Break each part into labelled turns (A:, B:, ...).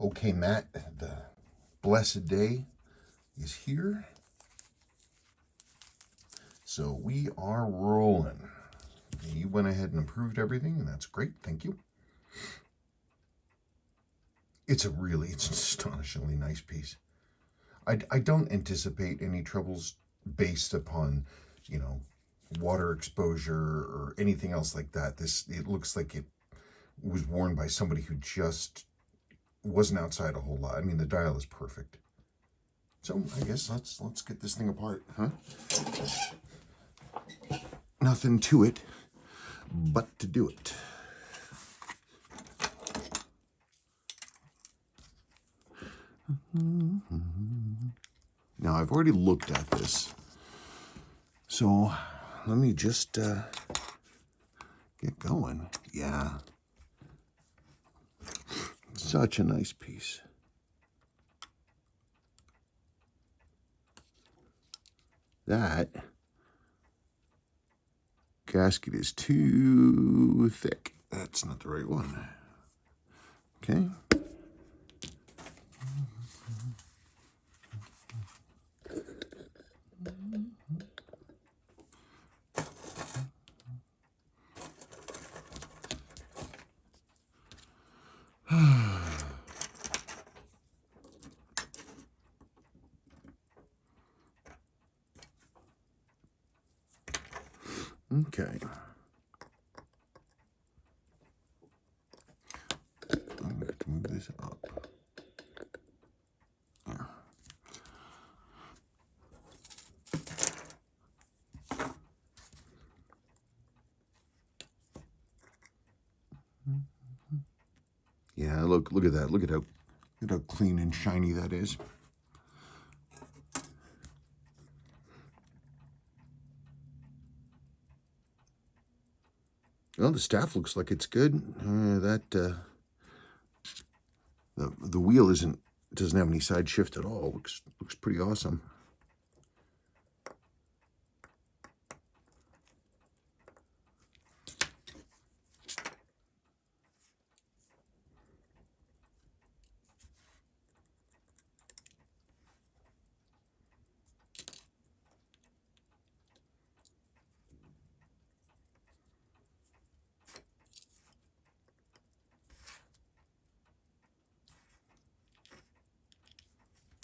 A: Okay, Matt, the blessed day is here. So we are rolling. You went ahead and improved everything, and that's great. Thank you. It's an astonishingly nice piece. I don't anticipate any troubles based upon, water exposure or anything else like that. It looks like it was worn by somebody who just wasn't outside a whole lot. I mean, the dial is perfect. So I guess let's get this thing apart, huh? Nothing to it but to do it. Now I've already looked at this, so let me just get going. Yeah, such a nice piece. That gasket is too thick. That's not the right one. Okay. Okay. I'm going to move this up. There. Yeah, look at that. Look at how clean and shiny that is. Well, the staff looks like it's good. The wheel doesn't have any side shift at all. Looks pretty awesome.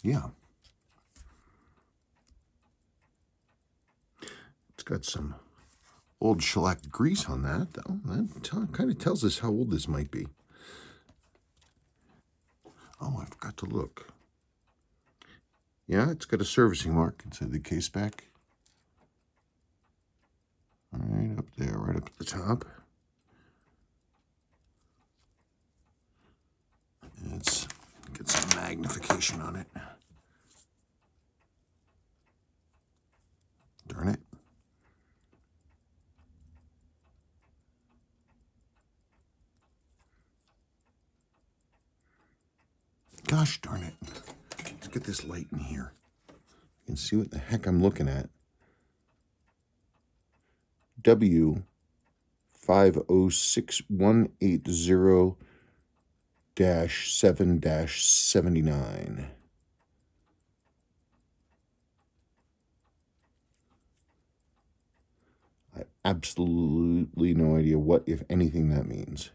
A: Yeah. It's got some old shellac grease on that, though. That kind of tells us how old this might be. Oh, I forgot to look. Yeah, it's got a servicing mark inside the case back. Right up there, right up at the top. Let's get some magnification on it. Darn it. Gosh darn it. Let's get this light in here. You can see what the heck I'm looking at. W506180-7-79. I have absolutely no idea what, if anything, that means.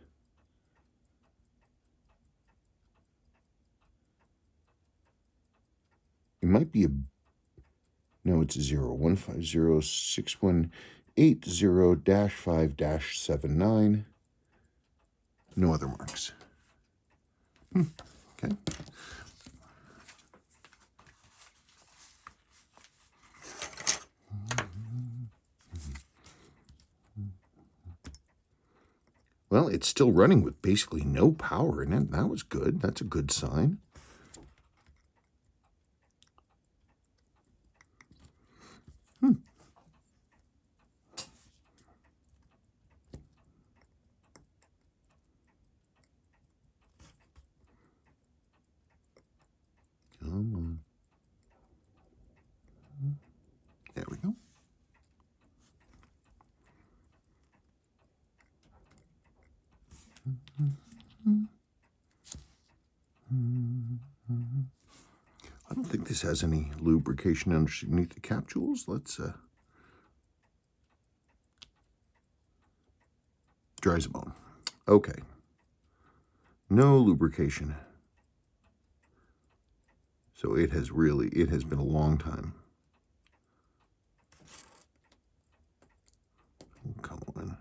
A: It might be no, it's a 0. 1506180-5-79. No other marks. Okay. Well, it's still running with basically no power in it. That was good. That's a good sign. Come on. There we go. this has any lubrication underneath the capsules. Let's dry as a bone. Okay. No lubrication. So it has been a long time. Come on.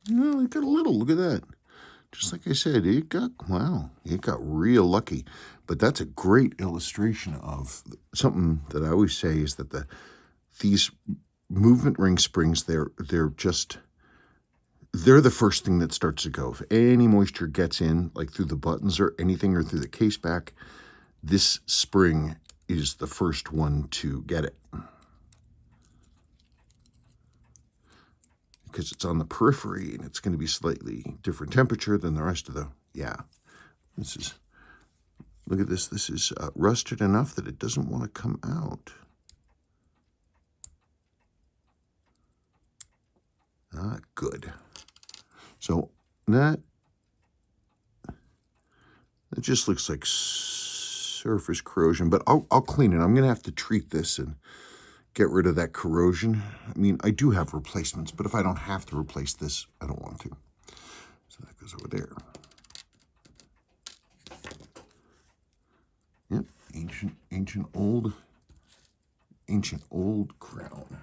A: No, it got a little. Look at that. Just like I said, it got real lucky. But that's a great illustration of something that I always say is that these movement ring springs, they're the first thing that starts to go. If any moisture gets in, like through the buttons or anything, or through the case back, this spring is the first one to get it. Because it's on the periphery and it's going to be slightly different temperature than the rest of the, look at this. This is rusted enough that it doesn't want to come out. Good. So that just looks like surface corrosion, but I'll clean it. I'm going to have to treat this and get rid of that corrosion. I mean, I do have replacements, but if I don't have to replace this, I don't want to. So that goes over there. Yep, ancient old crown.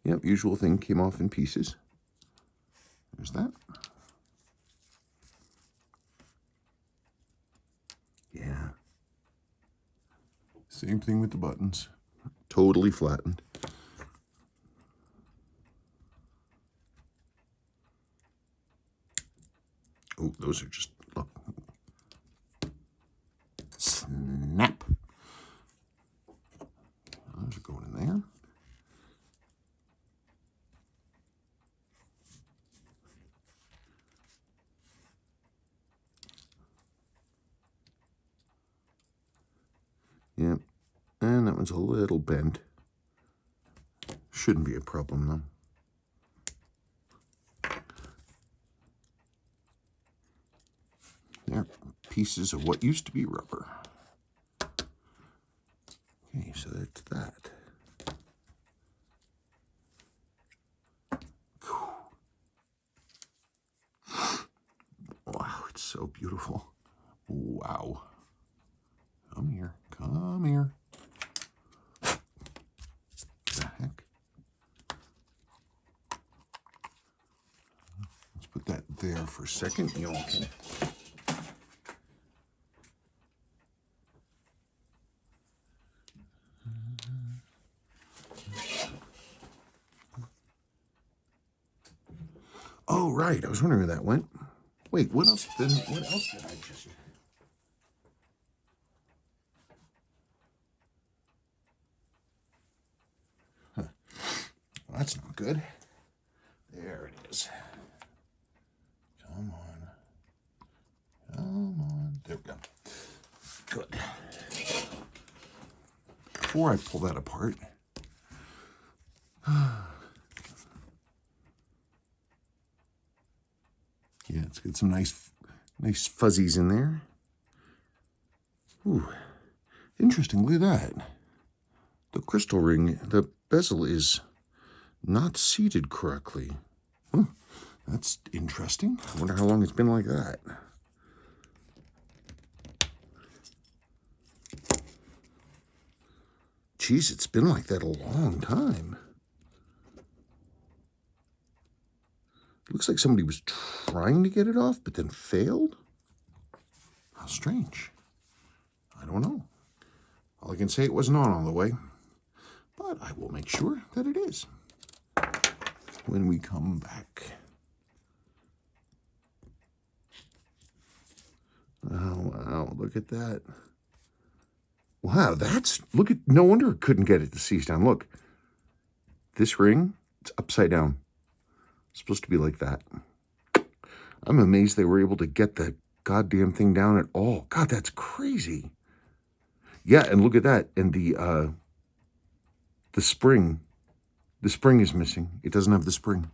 A: Yep, usual thing, came off in pieces. There's that. Yeah. Same thing with the buttons. Totally flattened. Oh, those are just, look. Snap. Those are going in there. Yep, and that one's a little bent. Shouldn't be a problem though. There, pieces of what used to be rubber. Okay, so that's that. Wow, it's so beautiful. Wow. Come here, come here. What the heck? Let's put that there for a second. You all can. Oh, right. I was wondering where that went. Wait, what else did I just... Huh. Well, that's not good. There it is. Come on. Come on. There we go. Good. Before I pull that apart... Yeah, it's got some nice fuzzies in there. Ooh, interesting. Look at that. the crystal ring, the bezel is not seated correctly. That's interesting. I wonder how long it's been like that. Geez, it's been like that a long time. Looks like somebody was trying to get it off, but then failed. How strange. I don't know. All I can say, it wasn't on all the way, but I will make sure that it is when we come back. Oh, wow, look at that. Wow, look at, no wonder it couldn't get it to seize down. Look, this ring, it's upside down. It's supposed to be like that. I'm amazed they were able to get that goddamn thing down at all. God, that's crazy. Yeah, and look at that. And the spring is missing. It doesn't have the spring.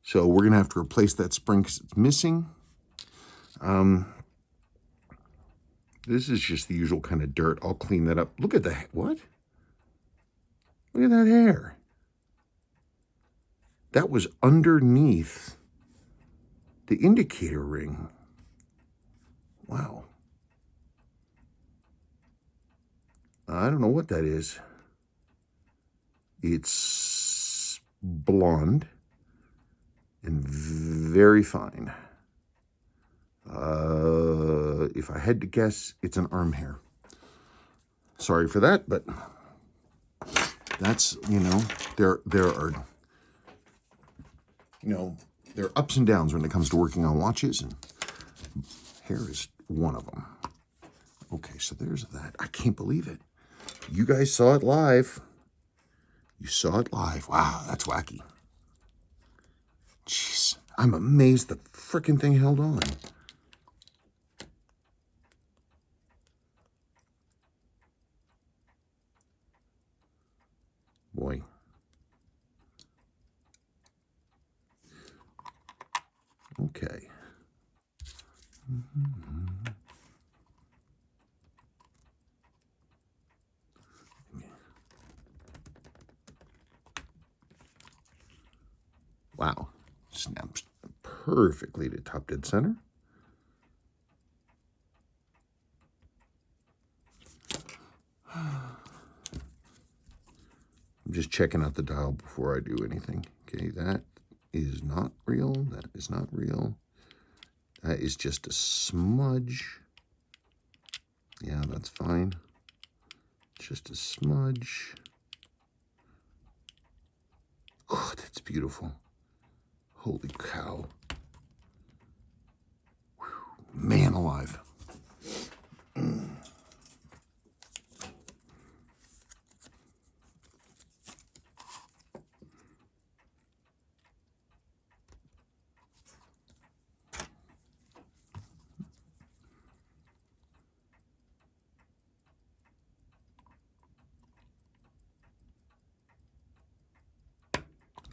A: So we're going to have to replace that spring because it's missing. This is just the usual kind of dirt. I'll clean that up. Look at that. What? Look at that hair. That was underneath the indicator ring. Wow. I don't know what that is. It's blonde and very fine. If I had to guess, it's an arm hair. Sorry for that, but that's, you know, there are, you know, there are ups and downs when it comes to working on watches, and hair is one of them. Okay, so there's that. I can't believe it. You guys saw it live. You saw it live. Wow, that's wacky. Jeez, I'm amazed the frickin' thing held on. Boy. Okay. Wow. Snaps perfectly to top dead center. I'm just checking out the dial before I do anything. Okay, that is not real. That is not real. That is just a smudge. Yeah, that's fine. Just a smudge. Oh, that's beautiful. Holy cow. Whew, man alive.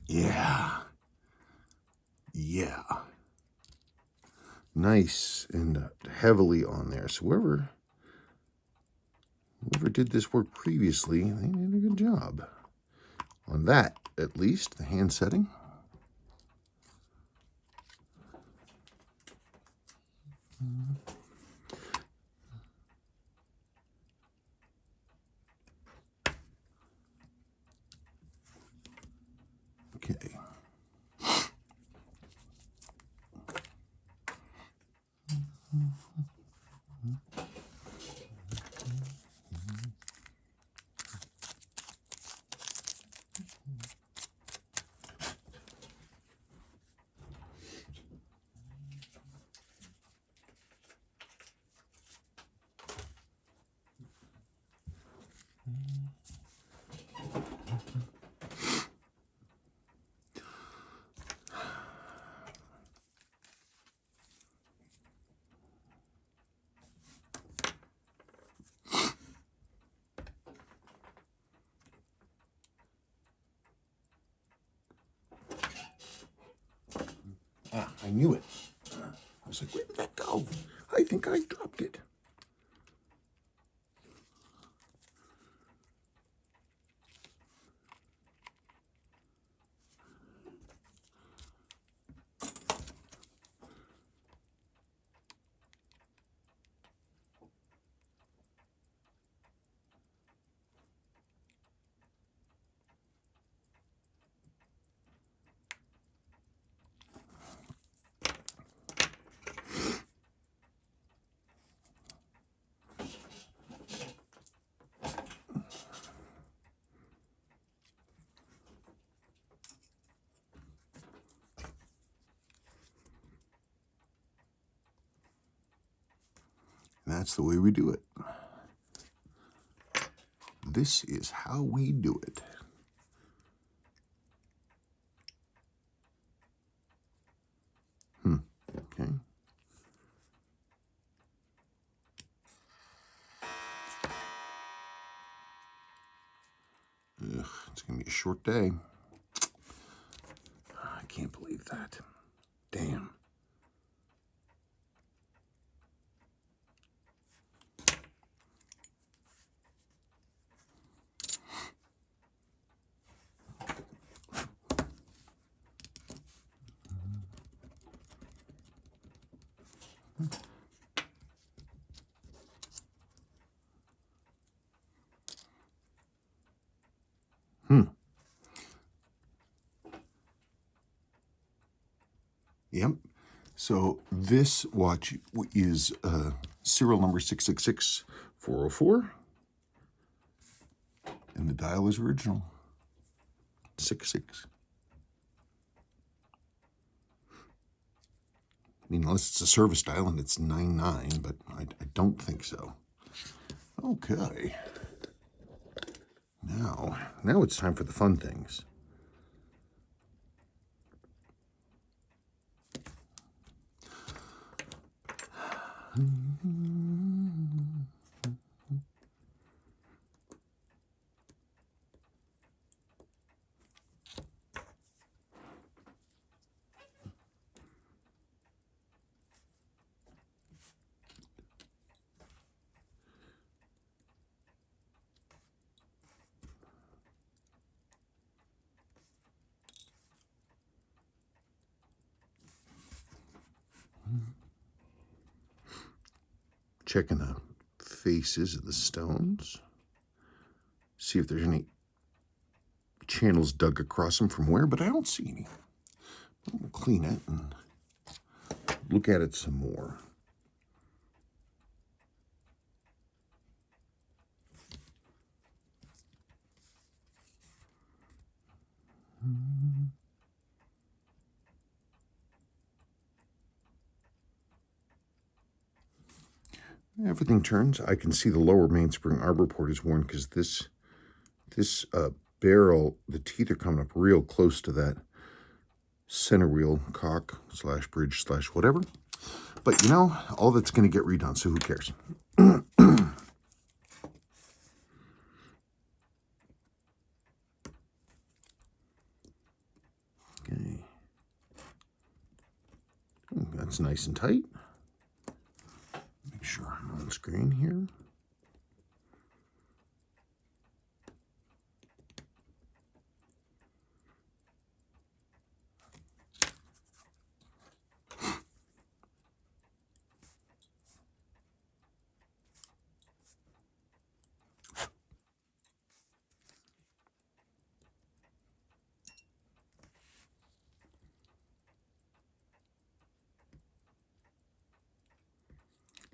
A: Yeah. Yeah. Nice and heavily on there. So whoever did this work previously, they did a good job. On that, at least, the hand setting. Okay. Ah, I knew it. I was like, where did that go? I think I dropped it.
B: that's the way we do it. This is how we do it. Okay. Ugh, it's going to be a short day. I can't believe that. Damn. Yep. So this watch is serial number 666404, and the dial is original 66. I mean, unless it's a service dial and it's 99, but I don't think so. Okay. Now it's time for the fun things. Checking the faces of the stones. See if there's any channels dug across them from where, but I don't see any. We'll clean it and look at it some more. Everything turns. I can see the lower mainspring arbor port is worn because this barrel, the teeth are coming up real close to that center wheel cock slash bridge slash whatever. But you know, all that's going to get redone, so who cares? Okay. That's nice and tight. Make sure I'm on screen here.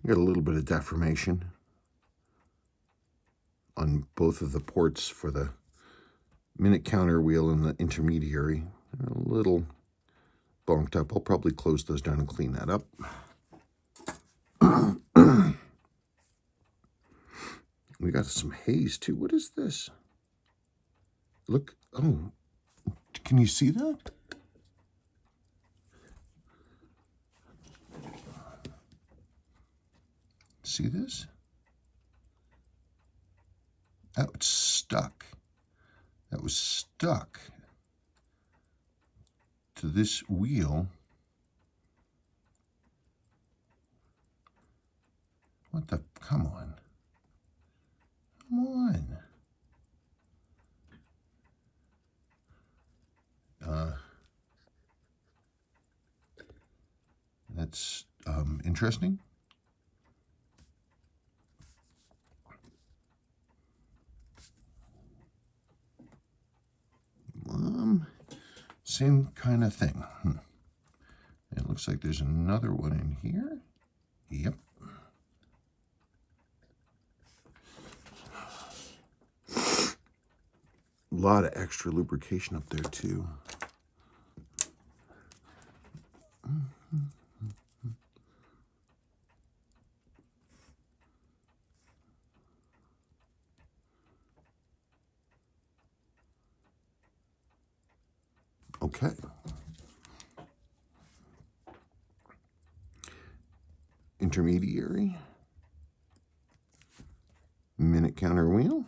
B: Got a little bit of deformation on both of the ports for the minute counter wheel and the intermediary. They're a little bonked up. I'll probably close those down and clean that up. We got some haze too. What is this? Look, oh, can you see that? See this? That was stuck. That was stuck to this wheel. What the? Come on. Come on. That's interesting. Same kind of thing. It looks like there's another one in here. Yep. A lot of extra lubrication up there too. Okay. Intermediary. Minute counter wheel.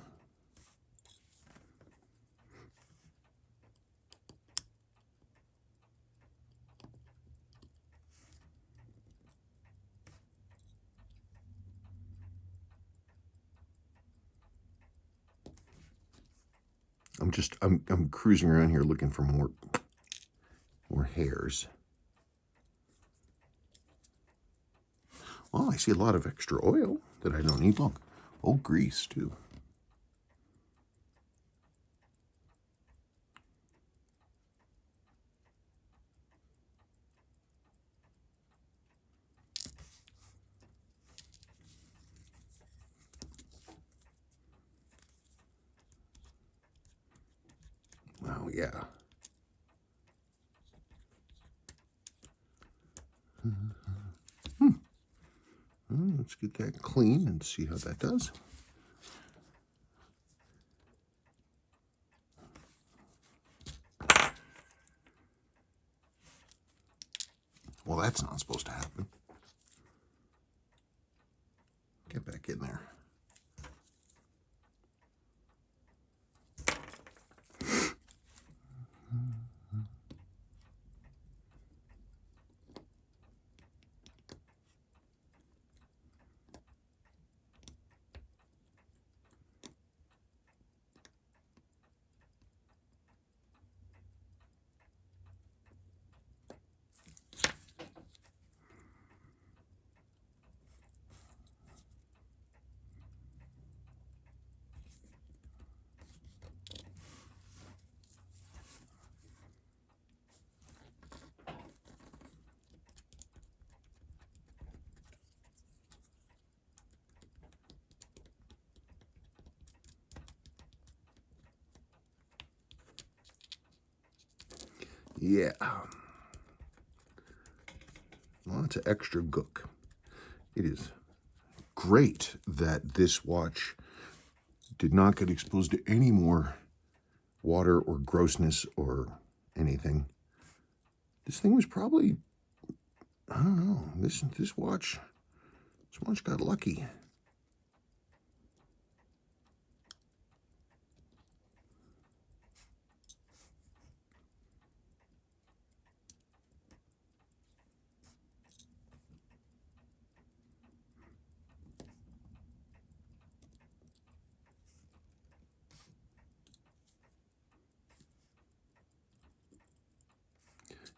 B: I'm cruising around here looking for more hairs. Well, I see a lot of extra oil that I don't need. Look, old grease too. Wow, yeah. Well, let's get that clean and see how that does. Well, that's not supposed to happen. Get back in there. Yeah. Lots of extra gook. It is great that this watch did not get exposed to any more water or grossness or anything. This thing was probably, I don't know, this watch got lucky.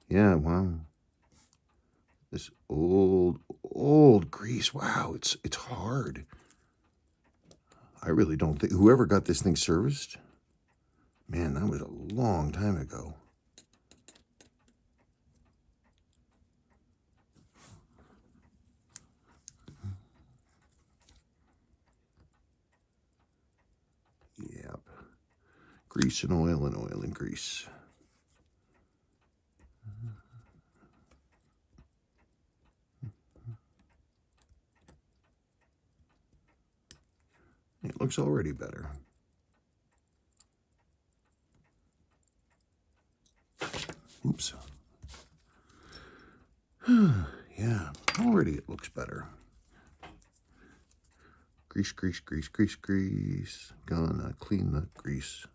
B: Yeah, wow. This old grease. Wow, it's hard. I really don't think whoever got this thing serviced, man, that was a long time ago. Yep. Grease and oil and oil and grease. It looks already better. Oops. Yeah, already it looks better. Grease, grease, grease, grease, grease. Gonna clean the grease.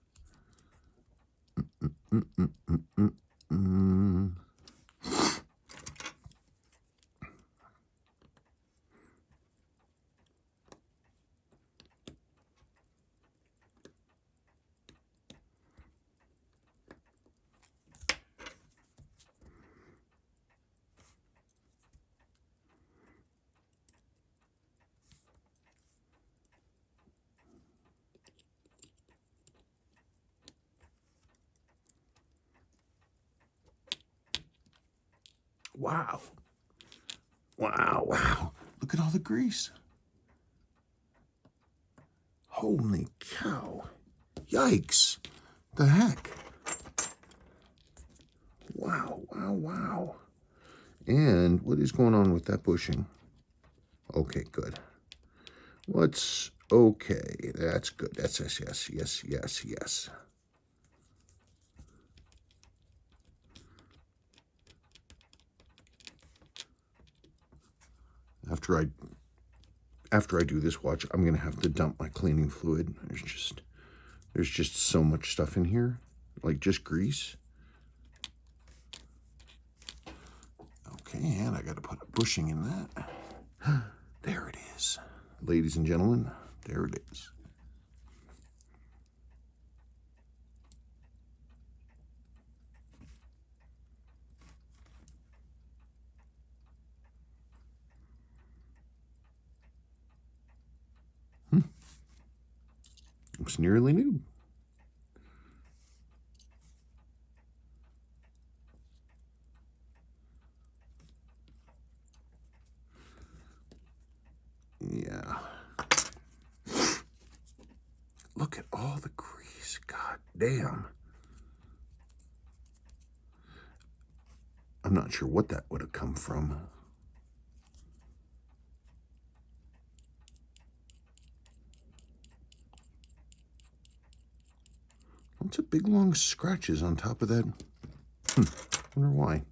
B: Wow. Wow, wow. Look at all the grease. Holy cow. Yikes. The heck? Wow, wow, wow. And what is going on with that bushing? Okay, good. What's okay? That's good. That's yes, yes, yes, yes, yes. after I do this watch, I'm gonna have to dump my cleaning fluid. There's just so much stuff in here, like just grease. Okay, and I gotta put a bushing in that. There it is. Ladies and gentlemen, there it is. Looks nearly new. Yeah. Look at all the grease. God damn. I'm not sure what that would have come from. Lots of big long scratches on top of that. Wonder why.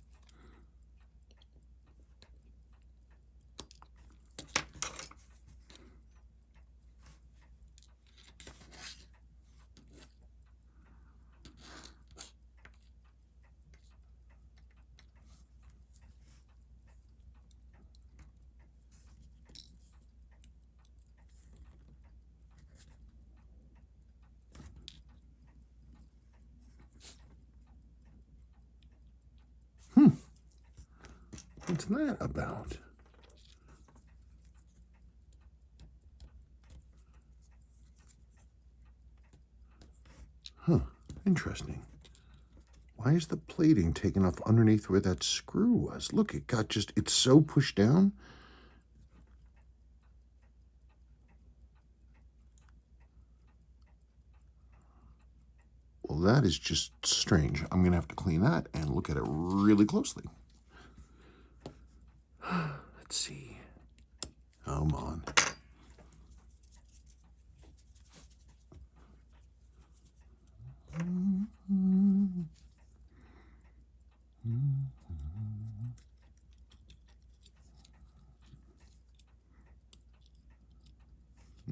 B: What's that about? Huh, interesting. Why is the plating taken off underneath where that screw was? Look, it's so pushed down. Well, that is just strange. I'm gonna have to clean that and look at it really closely. Let's see. Come on.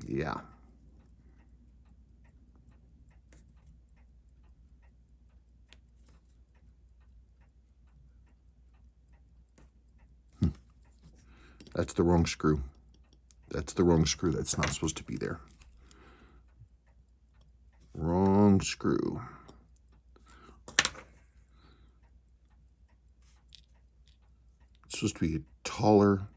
B: Yeah. That's the wrong screw. That's the wrong screw. That's not supposed to be there. Wrong screw. It's supposed to be a taller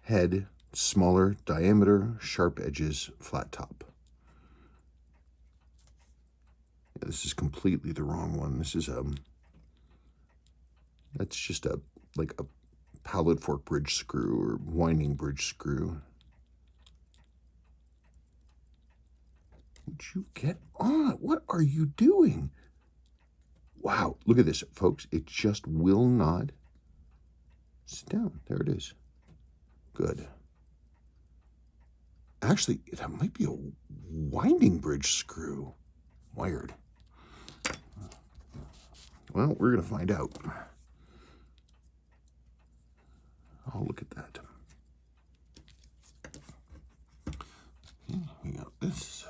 B: head, smaller diameter, sharp edges, flat top. Yeah, this is completely the wrong one. This is that's just like a pallet fork bridge screw or winding bridge screw. Would you get on? What are you doing? Wow, look at this, folks. It just will not sit down. There it is. Good. Actually, that might be a winding bridge screw. Wired. Well, we're going to find out. Oh, look at that. Okay, we got this.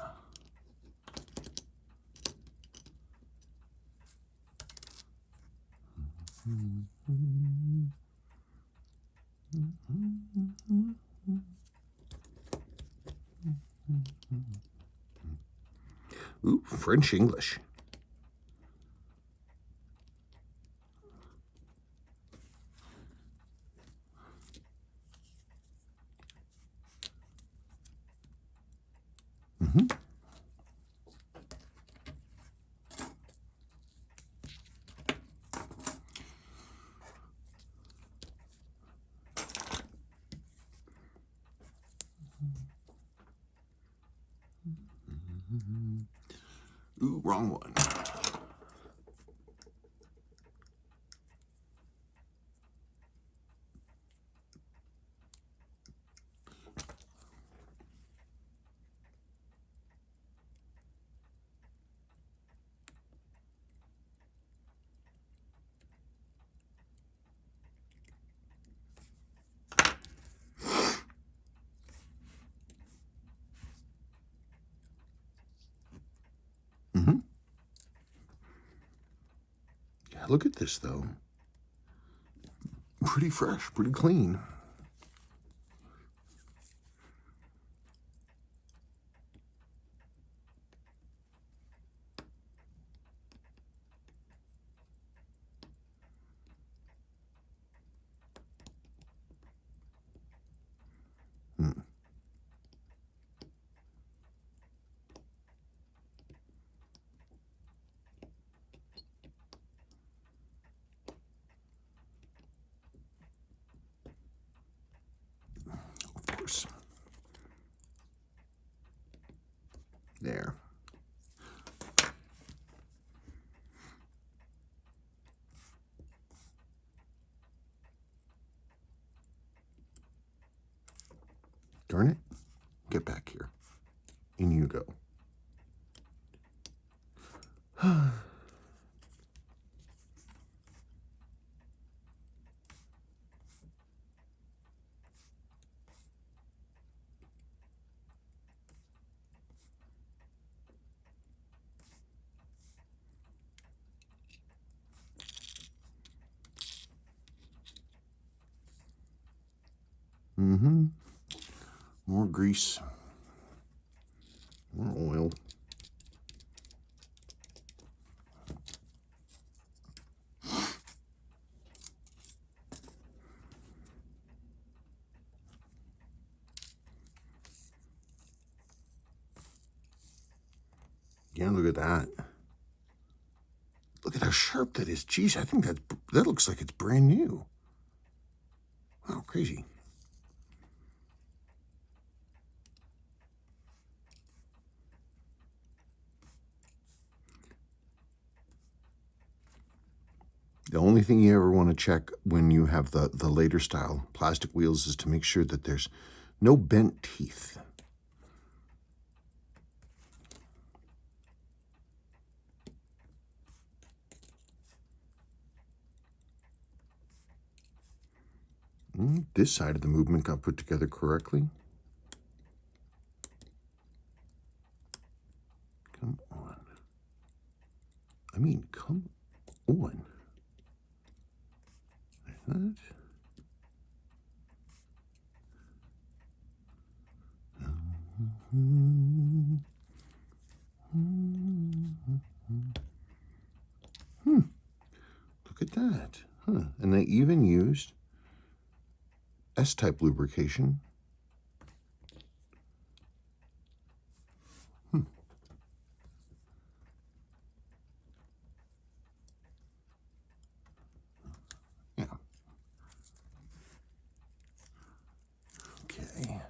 B: Ooh, French English. Ooh, wrong one. Look at this, though. Pretty fresh, pretty clean. Of course. There. Darn it. Get back here. In you go. More grease. More oil. Yeah, look at that. Look at how sharp that is. Geez, I think that looks like it's brand new. Wow, crazy. The only thing you ever want to check when you have the later style plastic wheels is to make sure that there's no bent teeth. This side of the movement got put together correctly. Come on. I mean, come on. That. Look at that. Huh. And they even used S-type lubrication. Yeah. Okay.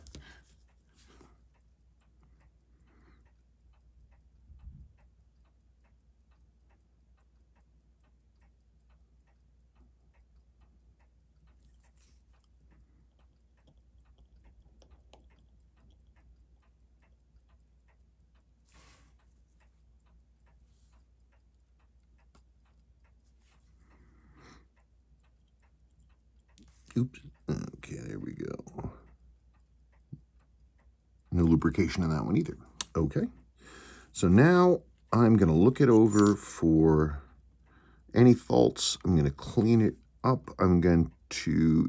B: Oops. Okay, there we go. No lubrication in that one either. Okay. So now I'm going to look it over for any faults. I'm going to clean it up. I'm going to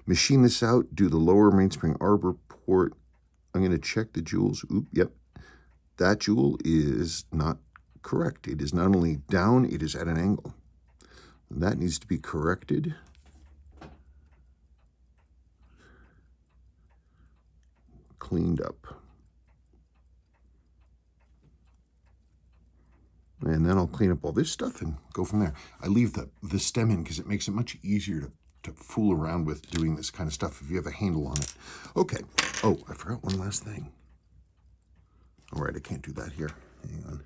B: machine this out, do the lower mainspring arbor port. I'm going to check the jewels. Oop, yep. That jewel is not correct. It is not only down, it is at an angle. That needs to be corrected. Cleaned up. And then I'll clean up all this stuff and go from there. I leave the stem in because it makes it much easier to fool around with doing this kind of stuff if you have a handle on it. Okay. Oh, I forgot one last thing. All right, I can't do that here. Hang on.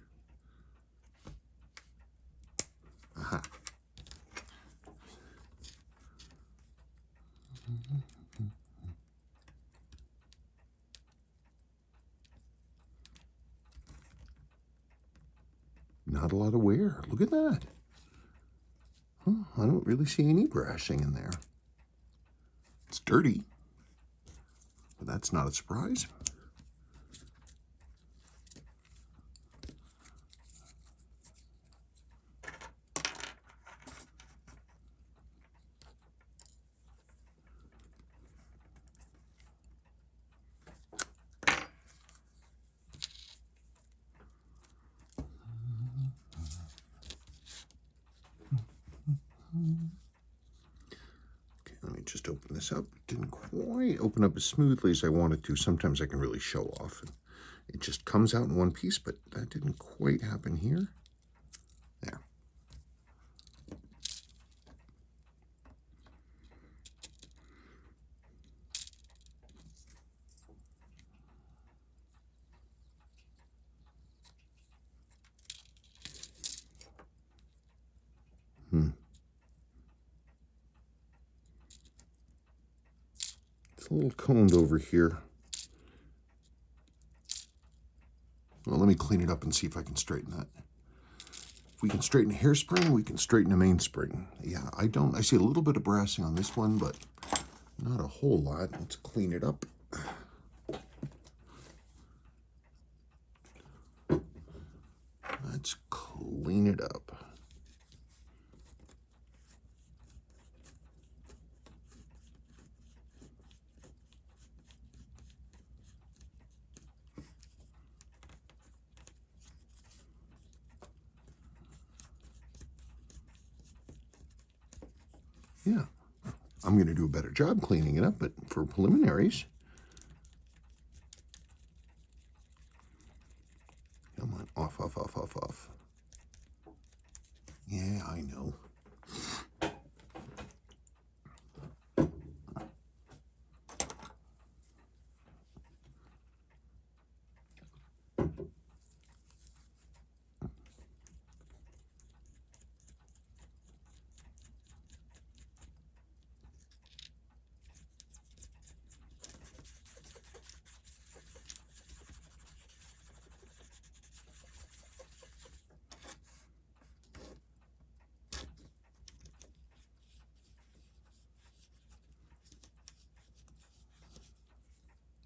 B: Aha. Not a lot of wear. Look at that. Huh, I don't really see any brushing in there. It's dirty, but that's not a surprise. this up. Didn't quite open up as smoothly as I wanted to. Sometimes I can really show off. It just comes out in one piece, but that didn't quite happen here. There. It's a little coned over here. Well, let me clean it up and see if I can straighten that. If we can straighten a hairspring, we can straighten a mainspring. Yeah, I see a little bit of brassing on this one, but not a whole lot. Let's clean it up. Let's clean it up. Yeah, I'm going to do a better job cleaning it up, but for preliminaries, come on, off, off, off, off, off. Yeah, I know.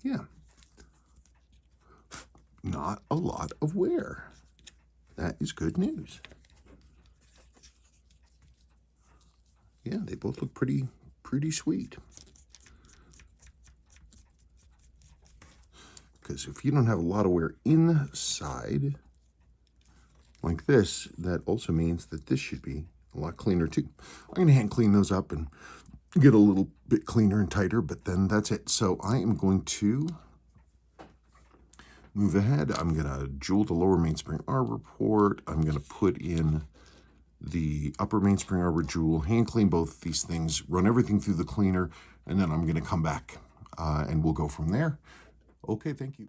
B: Yeah. Not a lot of wear. That is good news. Yeah, they both look pretty sweet. Because if you don't have a lot of wear inside, like this, that also means that this should be a lot cleaner too. I'm going to hand clean those up and get a little bit cleaner and tighter, but then that's it. So I am going to move ahead. I'm going to jewel the lower mainspring arbor port. I'm going to put in the upper mainspring arbor jewel, hand clean both of these things, run everything through the cleaner, and then I'm going to come back and we'll go from there. Okay, thank you.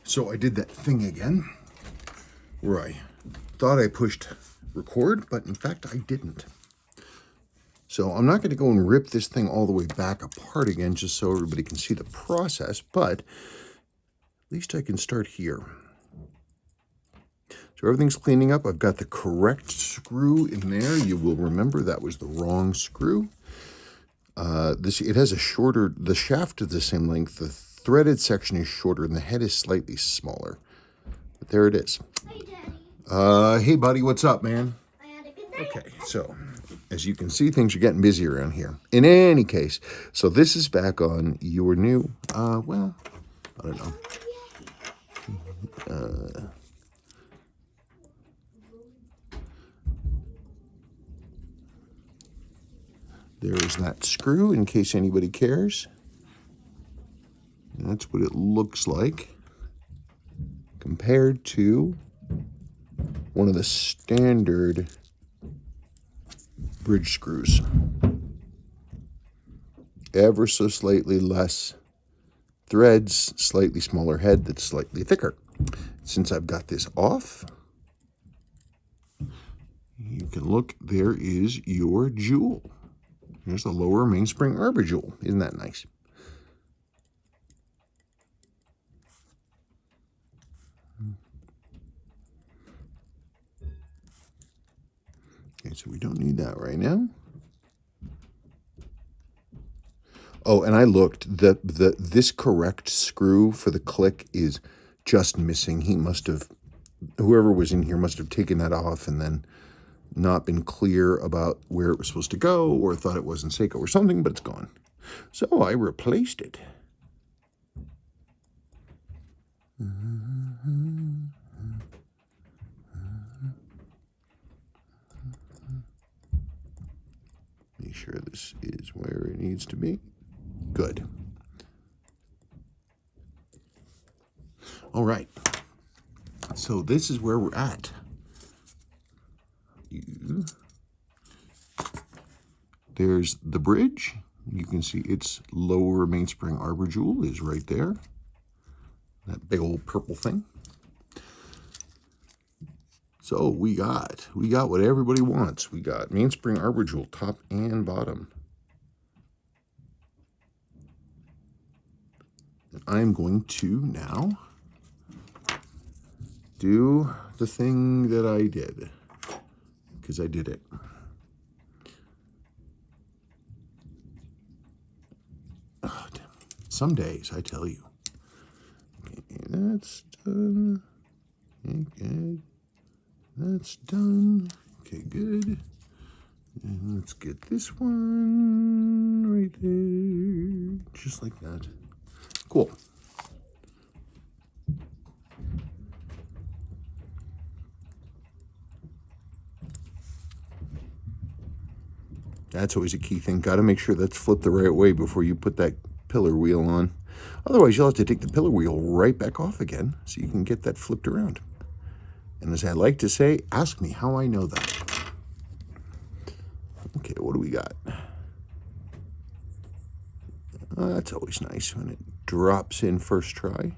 B: So I did that thing again where I thought I pushed record, but in fact I didn't. So I'm not going to go and rip this thing all the way back apart again just so everybody can see the process, but at least I can start here. So everything's cleaning up. I've got the correct screw in there. You will remember that was the wrong screw. It has a shorter, the shaft is the same length, the threaded section is shorter, and the head is slightly smaller. But there it is.
C: Hey, Daddy.
B: Hey, buddy, what's up, man?
C: I had a good day.
B: Okay, so as you can see, things are getting busy around here. In any case, so this is back on your new, well, I don't know. There's that screw in case anybody cares. That's what it looks like compared to one of the standard bridge screws. Ever so slightly less threads, slightly smaller head that's slightly thicker. Since I've got this off, you can look, there is your jewel. Here's the lower mainspring arbor jewel. Isn't that nice? Okay, so we don't need that right now. Oh, and I looked. This correct screw for the click is just missing. He must have, whoever was in here must have taken that off and then not been clear about where it was supposed to go, or thought it wasn't Seiko or something, but it's gone. So I replaced it. sure this is where it needs to be. Good. All right. So this is where we're at. There's the bridge. You can see its lower mainspring arbor jewel is right there. That big old purple thing. So we got what everybody wants. We got mainspring arbor jewel, top and bottom. I'm going to now do the thing that I did, because I did it. Oh, some days, I tell you. Okay, that's done. Okay, that's done. Okay, good. And let's get this one right there, just like that. Cool. That's always a key thing. Got to make sure that's flipped the right way before you put that pillar wheel on. Otherwise, you'll have to take the pillar wheel right back off again so you can get that flipped around. And as I like to say, ask me how I know that. Okay, what do we got? That's always nice when it drops in first try.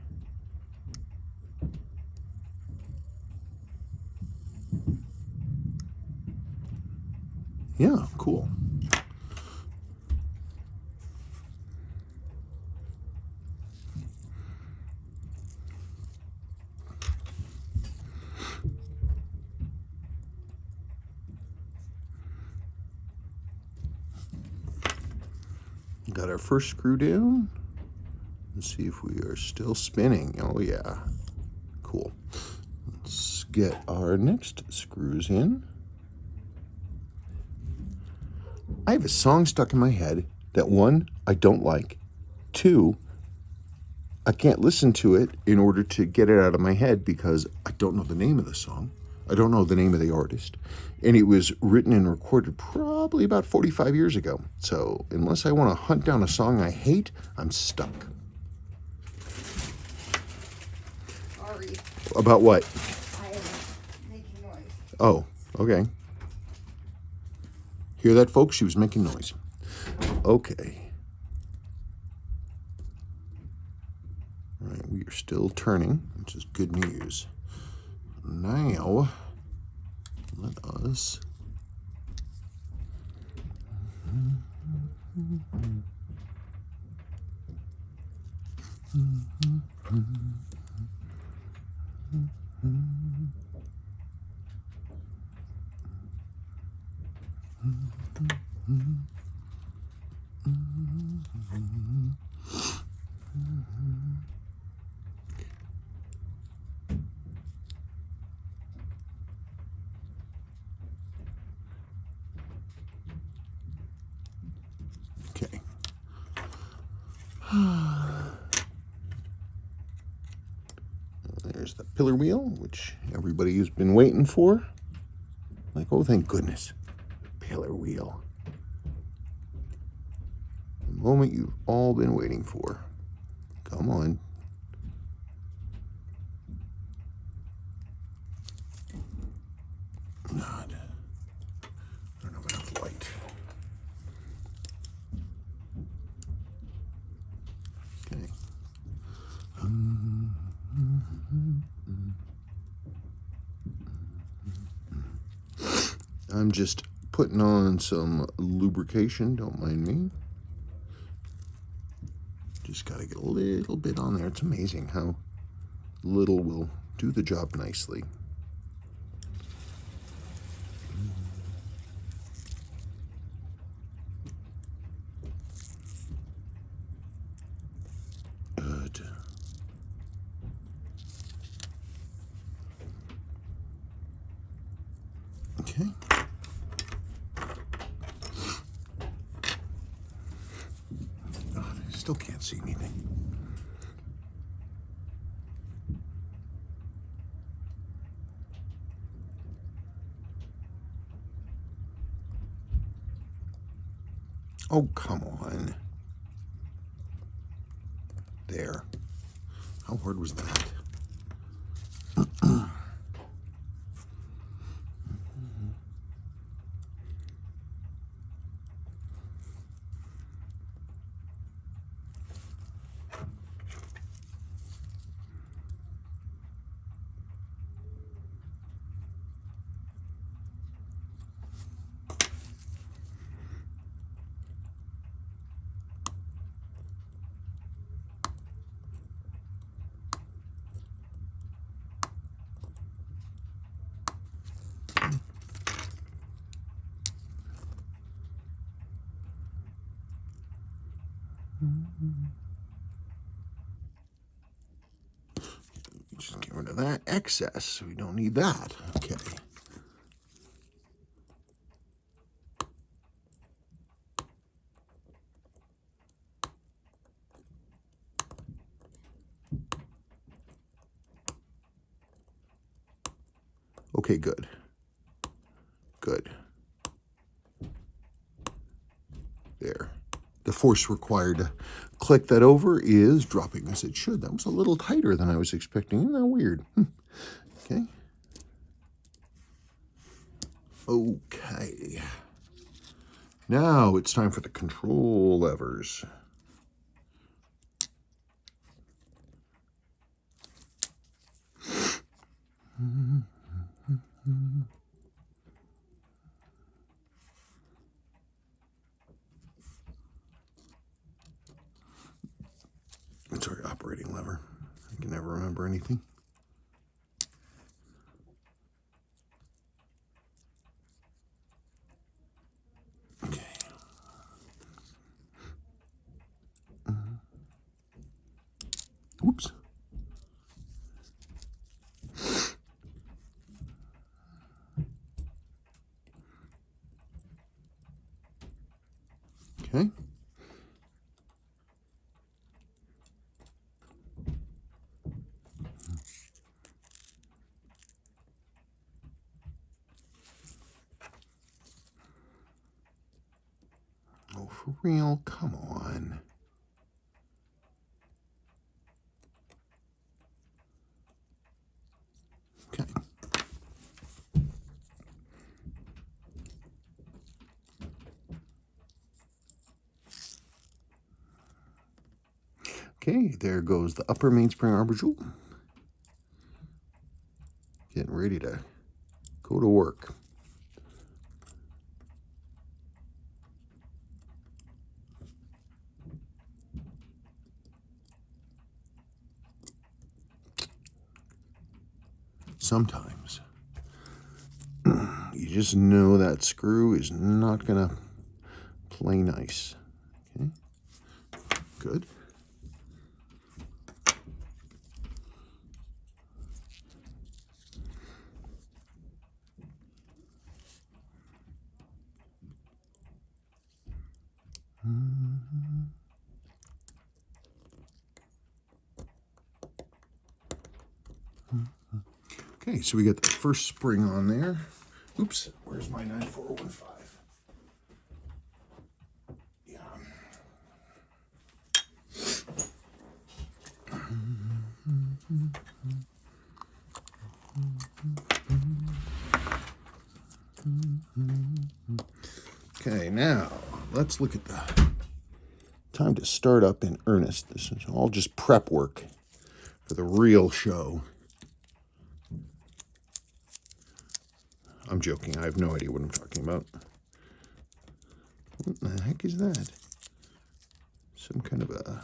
B: Yeah, cool. Got our first screw down. Let's see if we are still spinning. Oh yeah, cool. Let's get our next screws in. I have a song stuck in my head that, one, I don't like. Two, I can't listen to it in order to get it out of my head because I don't know the name of the song. I don't know the name of the artist. And it was written and recorded probably about 45 years ago. So unless I want to hunt down a song I hate, I'm stuck.
D: Sorry.
B: About what?
D: I am making noise.
B: Oh, okay. Hear that, folks? She was making noise. Okay. All right, we are still turning, which is good news. Now, let us okay. There's the pillar wheel, which everybody has been waiting for. Like, oh, thank goodness. Pillar wheel. The moment you've all been waiting for. Come on. God. I don't have enough light. Okay. I'm just putting on some lubrication, don't mind me. Just got to get a little bit on there. It's amazing how little will do the job nicely. Good. Okay. Oh, I still can't see anything. Oh, come on. There. How hard was that? Just get rid of that excess. We don't need that. Okay. Okay, good. Good. There. The force required to click that over is dropping as it should. That was a little tighter than I was expecting. Isn't that weird? Okay. Okay. Now it's time for the control levers. Sorry, operating lever. I can never remember anything. Okay. Whoops. Okay. Oh, for real? Come on. Okay. Okay, there goes the upper mainspring arbitral. Getting ready to go to work. Sometimes you just know that screw is not gonna play nice. Okay, good. Okay, so we got the first spring on there. Oops, where's my 9415? Yeah. Okay, now let's look at the time to start up in earnest. This is all just prep work for the real show. I'm joking. I have no idea what I'm talking about. What the heck is that? Some kind of a...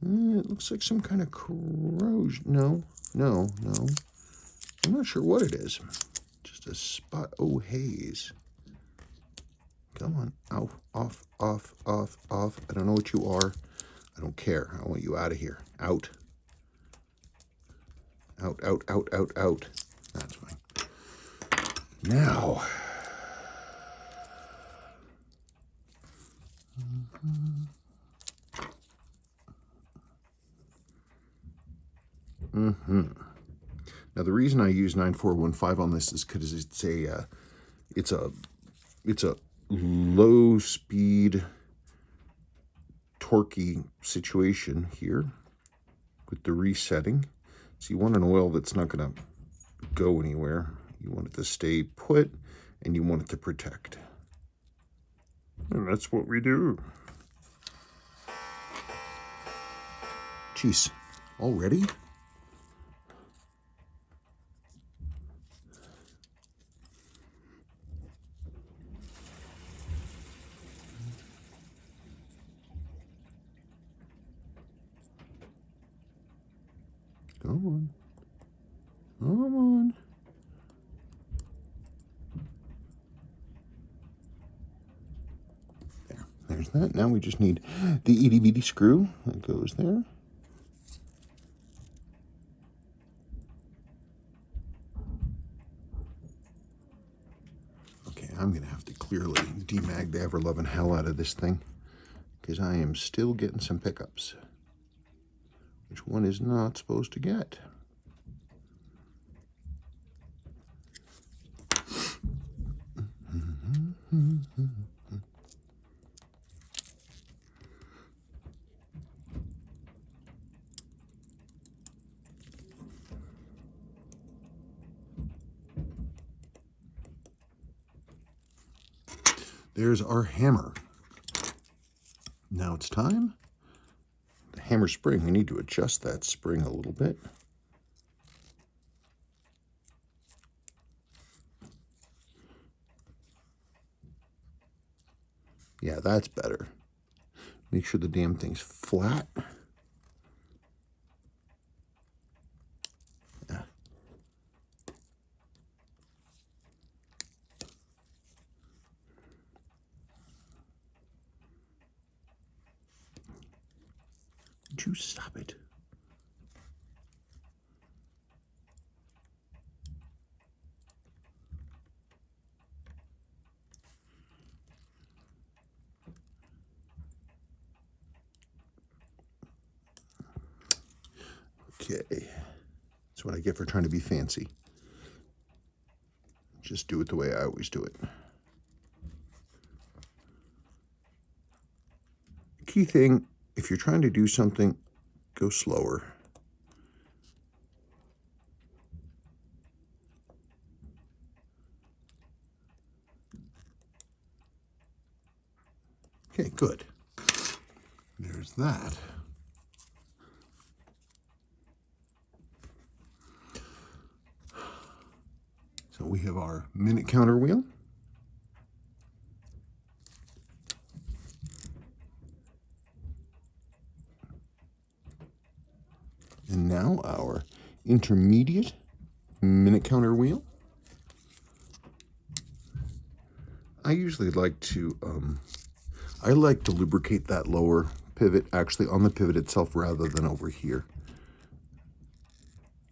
B: it looks like some kind of corrosion. No. I'm not sure what it is. Just a spot. Oh, haze. Come on. Off. I don't know what you are. I don't care. I want you out of here. Out. Out. That's fine. Now. Now the reason I use 9415 on this is because it's a it's a low speed, torquey situation here with the resetting. So you want an oil that's not going to go anywhere. You want it to stay put, and you want it to protect. And that's what we do. Jeez, already? Come on. Come on. There's that. Now we just need the itty bitty screw that goes there. Okay, I'm going to have to clearly demag the ever-loving hell out of this thing because I am still getting some pickups, which one is not supposed to get. There's our hammer. Now it's time. The hammer spring, we need to adjust that spring a little bit. Yeah, that's better. Make sure the damn thing's flat. Yeah. Would you stop it? Okay. That's what I get for trying to be fancy. Just do it the way I always do it. Key thing, if you're trying to do something, go slower. Okay, good. There's that. So we have our minute counter wheel. And now our intermediate minute counter wheel. I usually like to, I like to lubricate that lower pivot actually on the pivot itself rather than over here.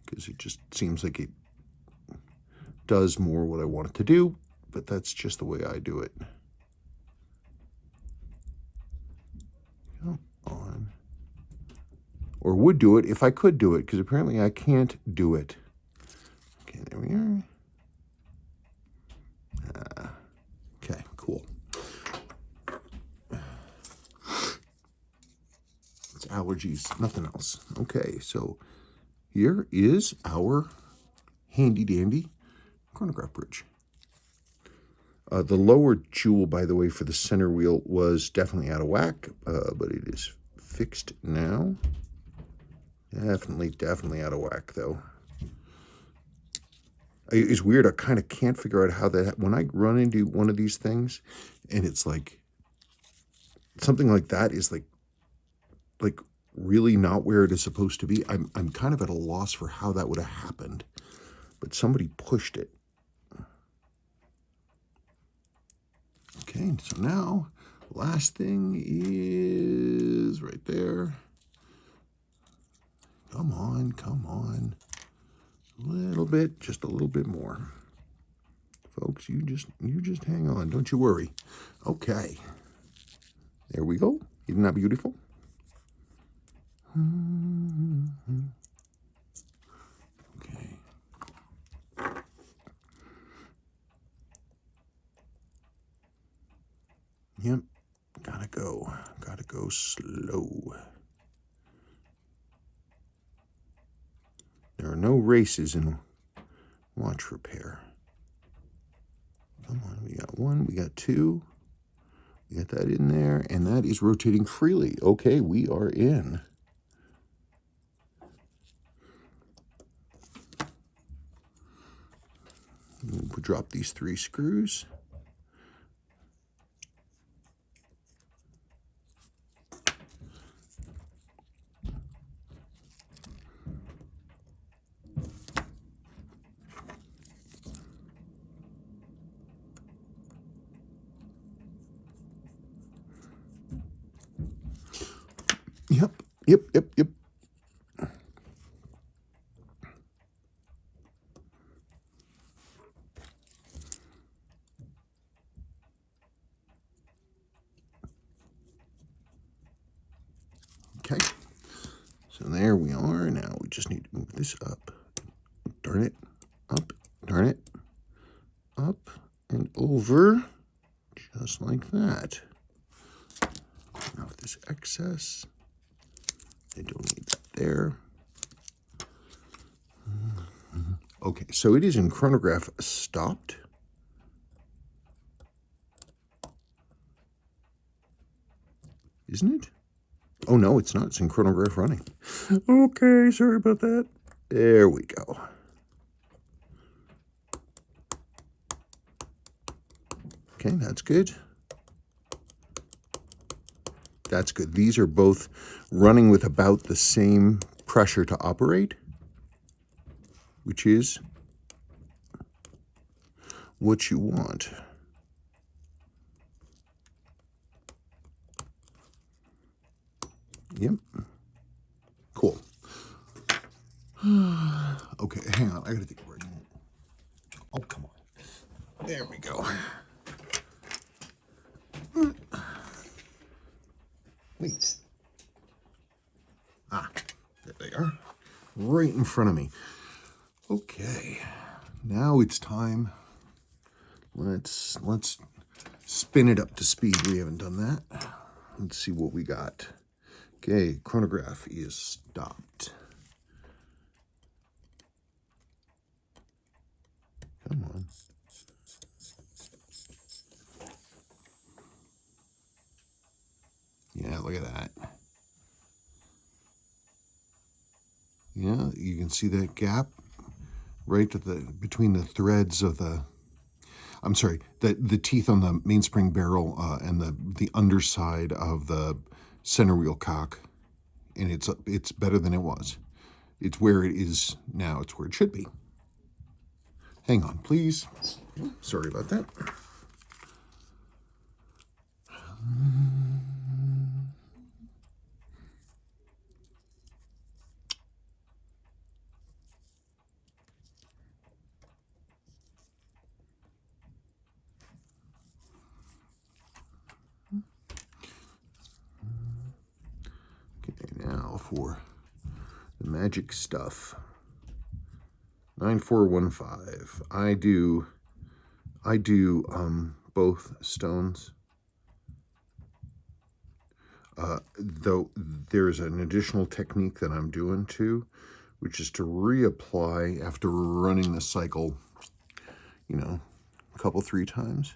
B: Because it just seems like it does more what I want it to do, but that's just the way I do it. Come on. Or would do it if I could do it, because apparently I can't do it. Okay, there we are. Okay, cool. It's allergies, nothing else. Okay, so here is our handy dandy chronograph bridge. The lower jewel, by the way, for the center wheel was definitely out of whack, but it is fixed now. Definitely out of whack, though. It's weird. I kind of can't figure out how that, when I run into one of these things and it's like, something like that is like really not where it is supposed to be. I'm kind of at a loss for how that would have happened, but somebody pushed it. Okay, so now last thing is right there. Come on, come on. A little bit, just a little bit more. Folks, you just hang on, don't you worry. Okay. There we go. Isn't that beautiful? Okay. Yep, gotta go slow. There are no races in watch repair. Come on, we got one, we got two. We got that in there, and that is rotating freely. Okay, we are in. We'll drop these 3 screws. Yep. Okay, so there we are. Now we just need to move this up. Darn it. Up, darn it. Up and over, just like that. Clean off this excess. I don't need that there. Okay, so it is in chronograph stopped. Isn't it? Oh, no, it's not. It's in chronograph running. Okay, sorry about that. There we go. Okay, that's good. That's good. These are both running with about the same pressure to operate, which is what you want. Yep. Cool. Okay, hang on. I gotta take a break. Oh, come on. There we go. Wait. Ah, there they are. Right in front of me. Okay. Now it's time. Let's spin it up to speed. We haven't done that. Let's see what we got. Okay, chronograph is stopped. Come on. Yeah, look at that. Yeah, you can see that gap right at the between the threads of the. I'm sorry, the teeth on the mainspring barrel and the underside of the center wheel cock, and it's better than it was. It's where it is now. It's where it should be. Hang on, please. Sorry about that. Okay, now for the magic stuff. 9415. I do both stones. Though there's an additional technique that I'm doing too, which is to reapply after running the cycle, a couple, 3 times.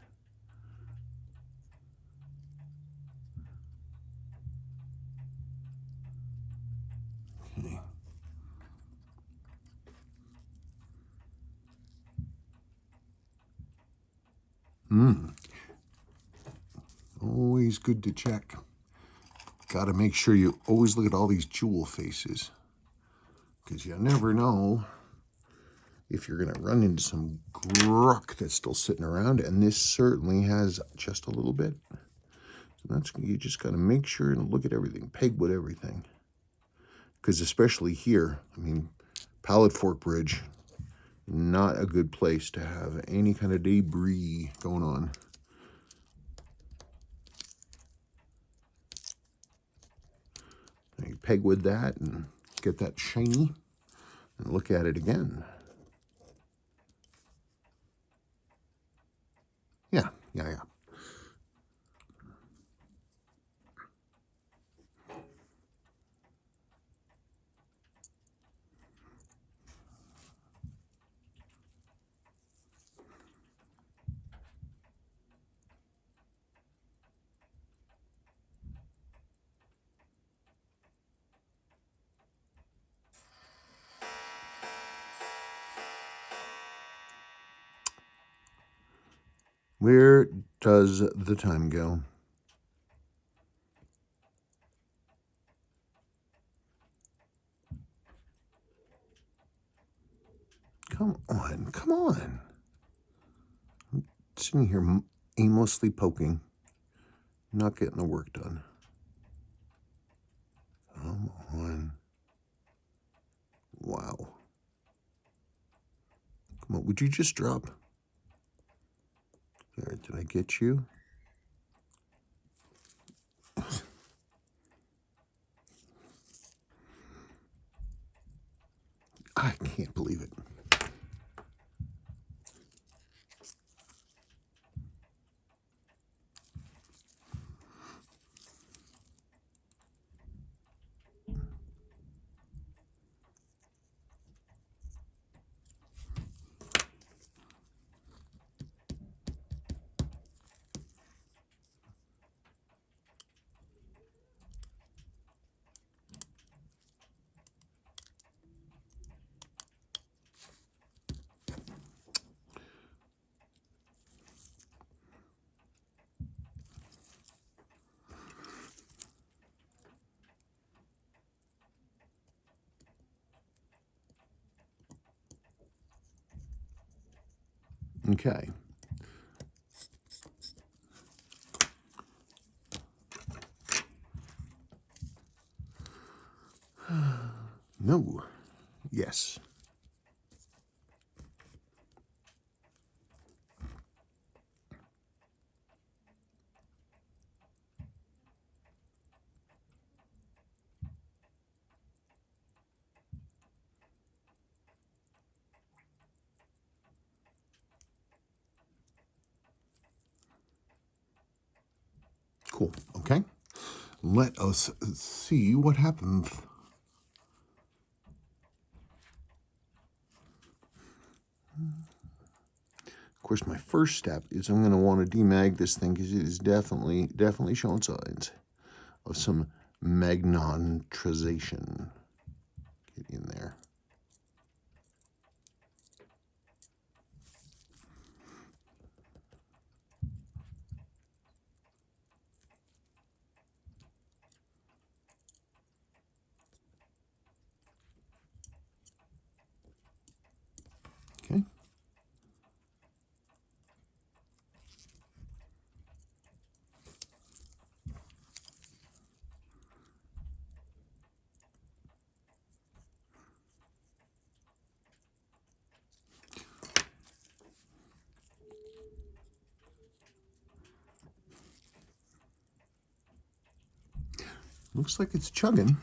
B: Okay. Always good to check. Got to make sure you always look at all these jewel faces, because you never know if you're going to run into some gruck that's still sitting around, and this certainly has just a little bit. So you just got to make sure and look at everything, pegwood everything, because especially here, pallet fork bridge, not a good place to have any kind of debris going on. You pegwood that and get that shiny and look at it again. Yeah. Where does the time go? Come on, come on. I'm sitting here aimlessly poking, not getting the work done. Come on. Wow. Come on, would you just drop? There, did I get you? I can't believe it. Okay. No. Yes. Cool. Okay. Let us see what happens. Of course, my first step is I'm going to want to demag this thing because it is definitely showing signs of some magnetization. Get in there. Okay. Looks like it's chugging.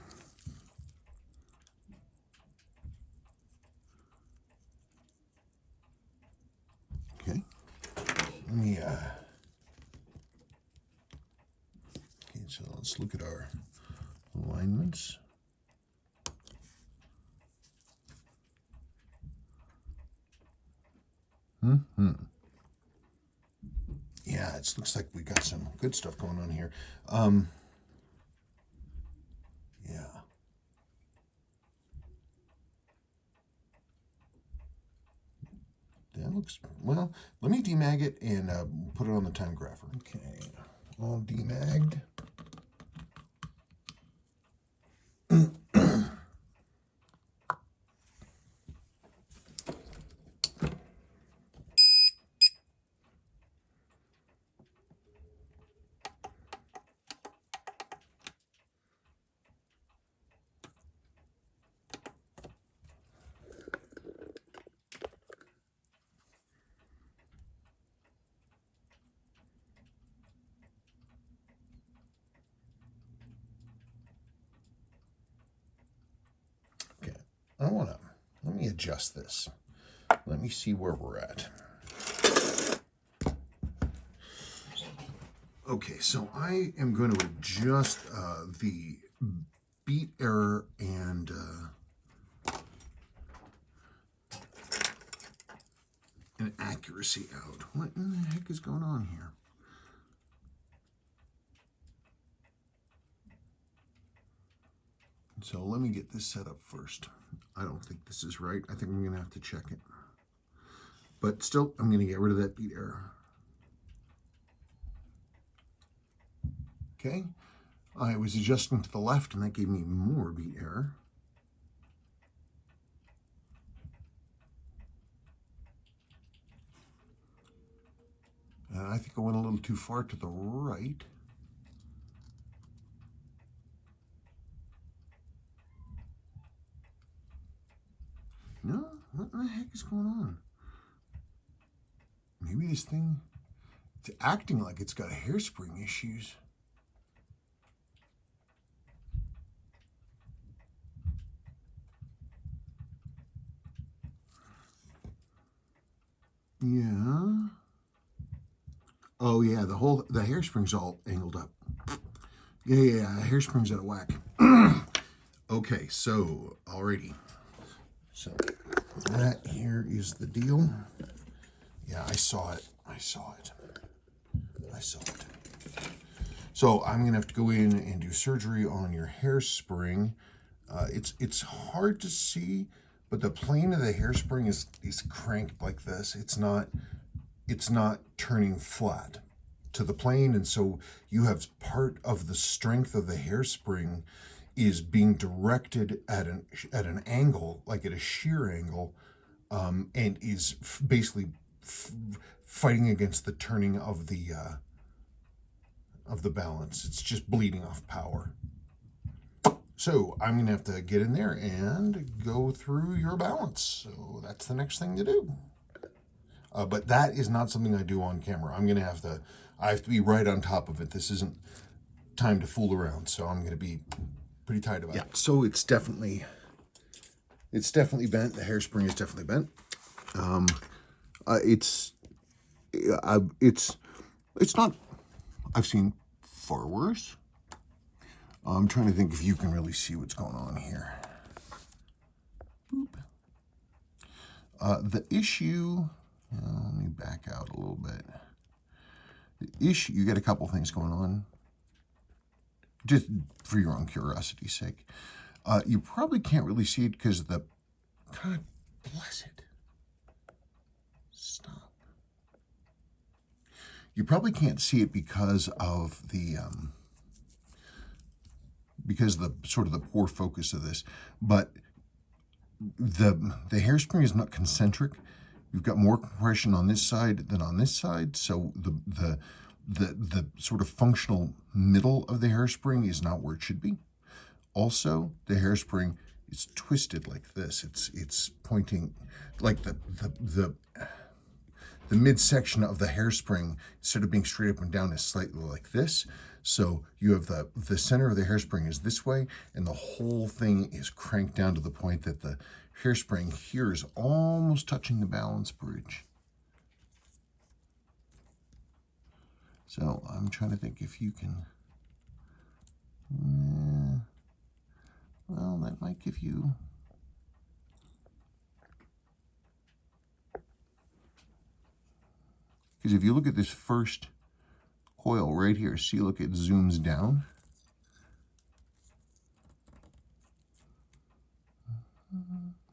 B: Okay. Let me, okay, so let's look at our alignments. Yeah, it looks like we got some good stuff going on here. Yeah. That looks, well, let me demag it and put it on the time grapher. Okay, all demagged. Okay, let me adjust this. Let me see where we're at. Okay, so I am going to adjust the beat error and accuracy out. What in the heck is going on here? So let me get this set up first. I don't think this is right. I think I'm going to have to check it. But still, I'm going to get rid of that beat error. Okay. I was adjusting to the left, and that gave me more beat error. And I think I went a little too far to the right. No, what the heck is going on? Maybe this thing, it's acting like it's got hairspring issues. Yeah. Oh yeah, the hairspring's all angled up. Yeah, hairspring's out of whack. Okay, so alrighty. So that here is the deal. Yeah, I saw it. So I'm gonna have to go in and do surgery on your hairspring. It's hard to see, but the plane of the hairspring is cranked like this. It's not turning flat to the plane, and so you have part of the strength of the hairspring is being directed at an angle, like at a shear angle, and is basically fighting against the turning of the balance. It's just bleeding off power. So I'm gonna have to get in there and go through your balance. So that's the next thing to do. But that is not something I do on camera. I have to be right on top of it. This isn't time to fool around, so I'm gonna be pretty tight about it. So it's definitely bent. The hairspring is definitely bent. It's not. I've seen far worse. I'm trying to think if you can really see what's going on here. Boop. The issue. Let me back out a little bit. The issue. You got a couple things going on. Just for your own curiosity's sake, you probably can't really see it because the. God bless it. Stop. You probably can't see it because of the sort of the poor focus of this, but the hairspring is not concentric. You've got more compression on this side than on this side, so the sort of functional middle of the hairspring is not where it should be. Also, the hairspring is twisted like this. It's pointing like the midsection of the hairspring, instead of being straight up and down, is slightly like this. So you have the center of the hairspring is this way, and the whole thing is cranked down to the point that the hairspring here is almost touching the balance bridge. So I'm trying to think if you can. Well, that might give you. Because if you look at this first coil right here, see, look, it zooms down.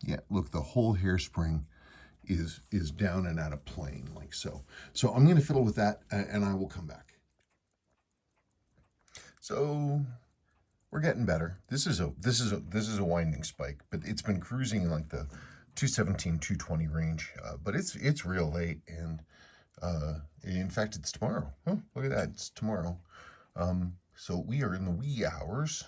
B: Yeah, look, the whole hairspring is down and out of plane, like so. So I'm going to fiddle with that, and I will come back. So we're getting better. This is a winding spike, but it's been cruising in like the 217, 220 range. But it's real late, and in fact, it's tomorrow. Oh, look at that, it's tomorrow. So we are in the wee hours.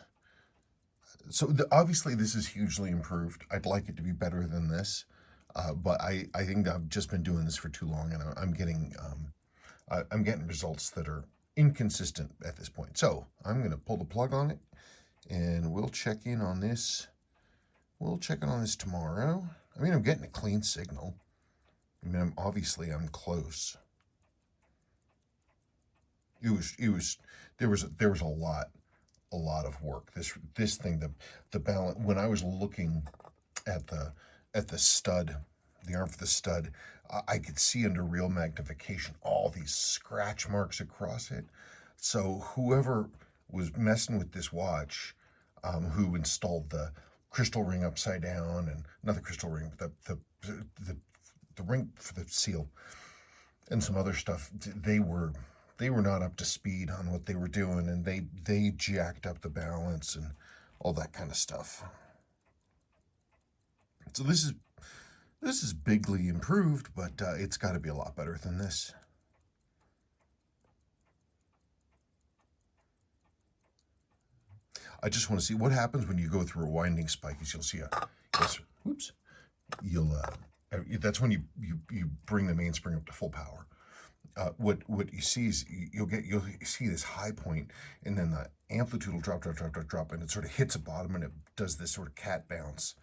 B: So obviously this is hugely improved. I'd like it to be better than this, but I think that I've just been doing this for too long, and I'm getting results that are inconsistent at this point. So I'm going to pull the plug on it, and we'll check in on this. We'll check in on this tomorrow. I mean, I'm getting a clean signal. I mean, I'm close. There was a lot of work. This thing, the balance. When I was looking at the stud, the arm for the stud, I could see under real magnification all these scratch marks across it. So whoever was messing with this watch, who installed the crystal ring upside down, and not the crystal ring, but the ring for the seal, and some other stuff, they were
A: they were not up to speed on what they were doing, and they jacked up the balance and all that kind of stuff. So this is bigly improved, but it's got to be a lot better than this. I just want to see what happens when you go through a winding spike. As you'll see, oops, that's when you bring the mainspring up to full power. What you see is you'll see this high point, and then the amplitude will drop, and it sort of hits a bottom, and it does this sort of cat bounce,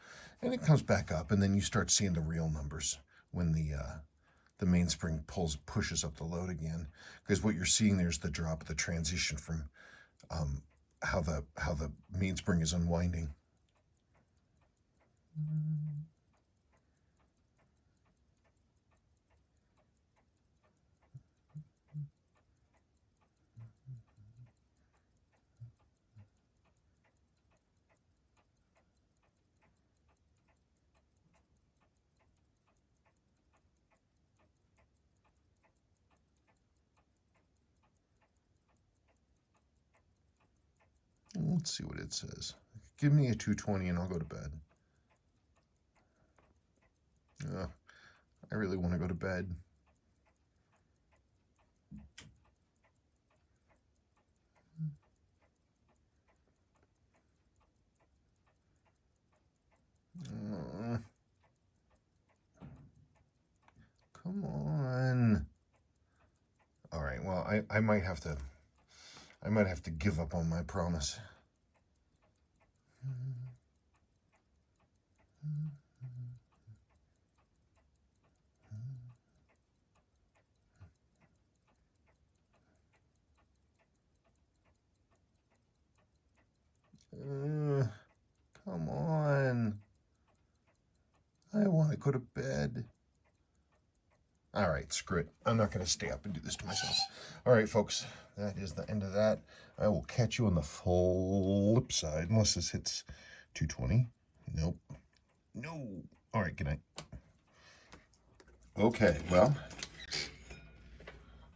A: and it comes back up, and then you start seeing the real numbers when the mainspring pushes up the load again, because what you're seeing there is the drop of the transition from how the mainspring is unwinding. Let's see what it says. Give me a 220 and I'll go to bed. I really want to go to bed. Come on. All right, well, I might have to give up on my promise. Come on. I want to go to bed. All right, screw it. I'm not going to stay up and do this to myself. All right, folks, that is the end of that. I will catch you on the flip side, unless this hits 220. Nope. No. All right, good night. Okay, well,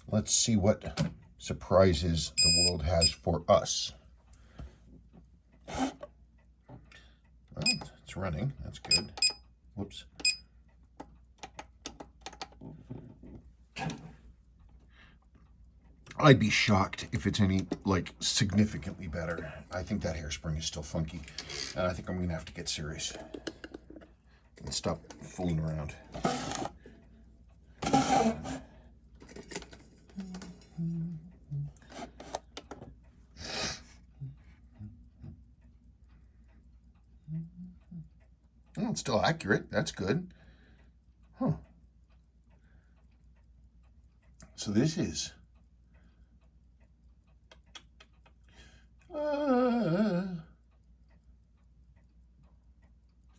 A: let's see what surprises the world has for us. Well, it's running. That's good. Whoops. I'd be shocked if it's any, like, significantly better. I think that hairspring is still funky, and I think I'm going to have to get serious and stop fooling around. Oh, it's still accurate. That's good. Huh. So this is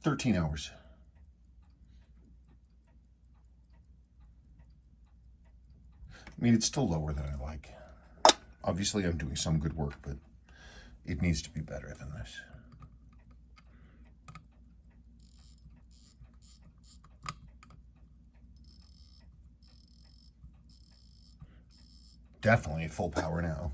A: 13 hours. I mean, it's still lower than I like. Obviously, I'm doing some good work, but it needs to be better than this. Definitely at full power now.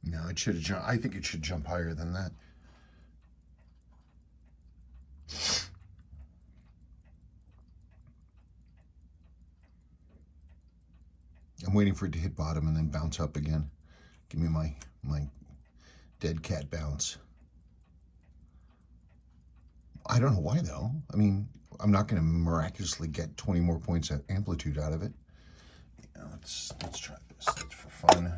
A: No, it should have jumped. I think it should jump higher than that. I'm waiting for it to hit bottom and then bounce up again. Give me my dead cat bounce. I don't know why though. I mean, I'm not going to miraculously get 20 more points of amplitude out of it. Yeah, let's try this. That's for fun.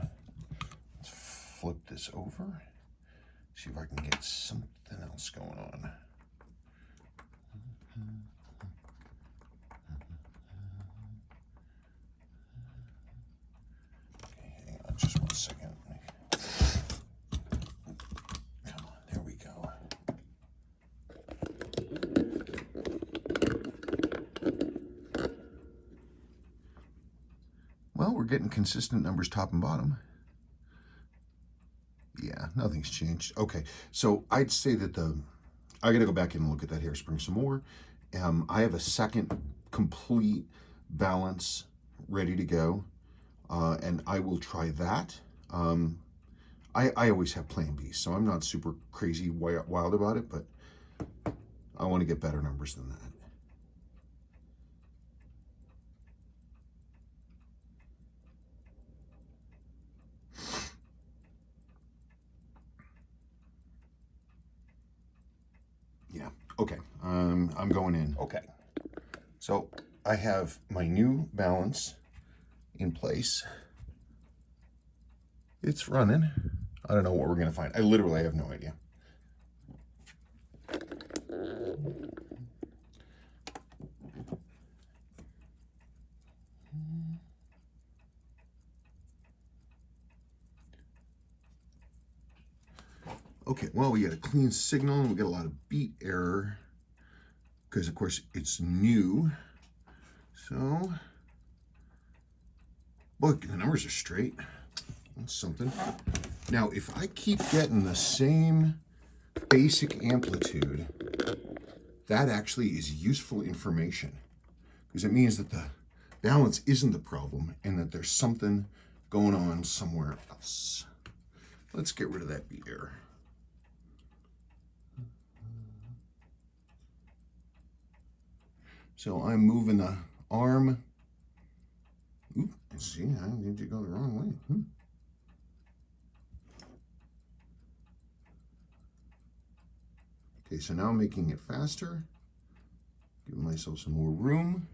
A: Let's flip this over. See if I can get something else going on.
B: Well, we're getting consistent numbers top and bottom. Yeah, nothing's changed. Okay, so I'd say that I gotta go back in and look at that hairspring some more. I have a second complete balance ready to go, and I will try that. I always have plan B, so I'm not super crazy wild about it, but I want to get better numbers than that. Yeah, okay, I'm going in. Okay, so I have my new balance in place. It's running. I don't know what we're gonna find. I literally have no idea. Okay, well, we got a clean signal. We got a lot of beat error because, of course, it's new. So, look, the numbers are straight. That's something. Now, if I keep getting the same basic amplitude, that actually is useful information because it means that the balance isn't the problem and that there's something going on somewhere else. Let's get rid of that beat error. So I'm moving the arm. Oop, see, I need to go the wrong way. Okay, so now I'm making it faster. Giving myself some more room.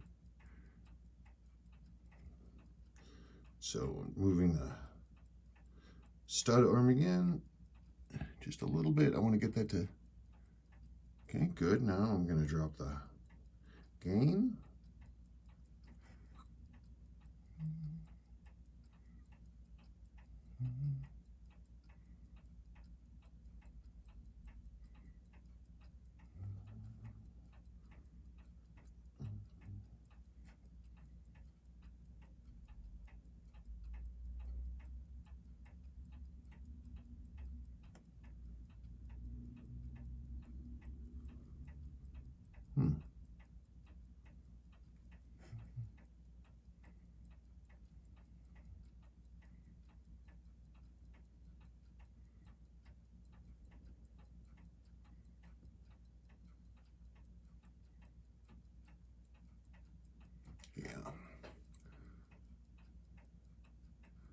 B: So moving the stud arm again, just a little bit. I want to get that to, okay, good. Now I'm going to drop the gain. Yeah.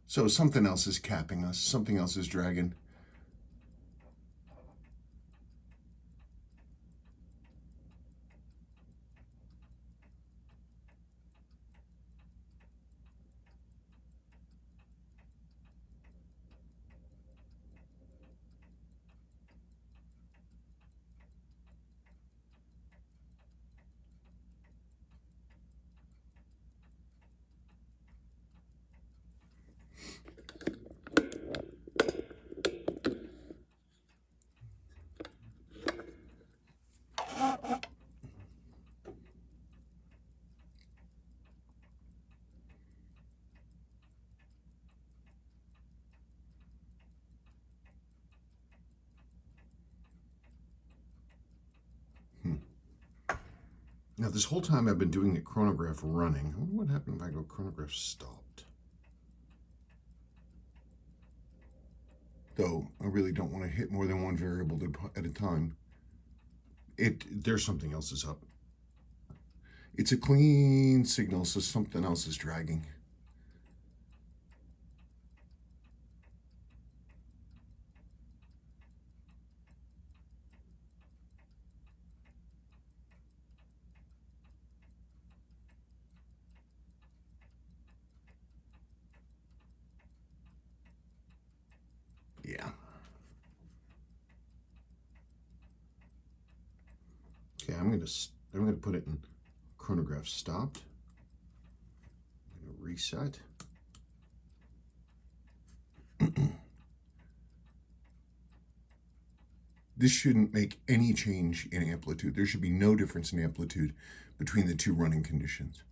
B: So something else is capping us. Something else is dragging. Now, this whole time I've been doing the chronograph running. I wonder what happened if I go chronograph stopped. Though, I really don't want to hit more than one variable at a time. There's something else is up. It's a clean signal, so something else is dragging. Yeah. Okay, I'm gonna put it in chronograph stopped. I'm gonna reset. This shouldn't make any change in amplitude. There should be no difference in amplitude between the two running conditions.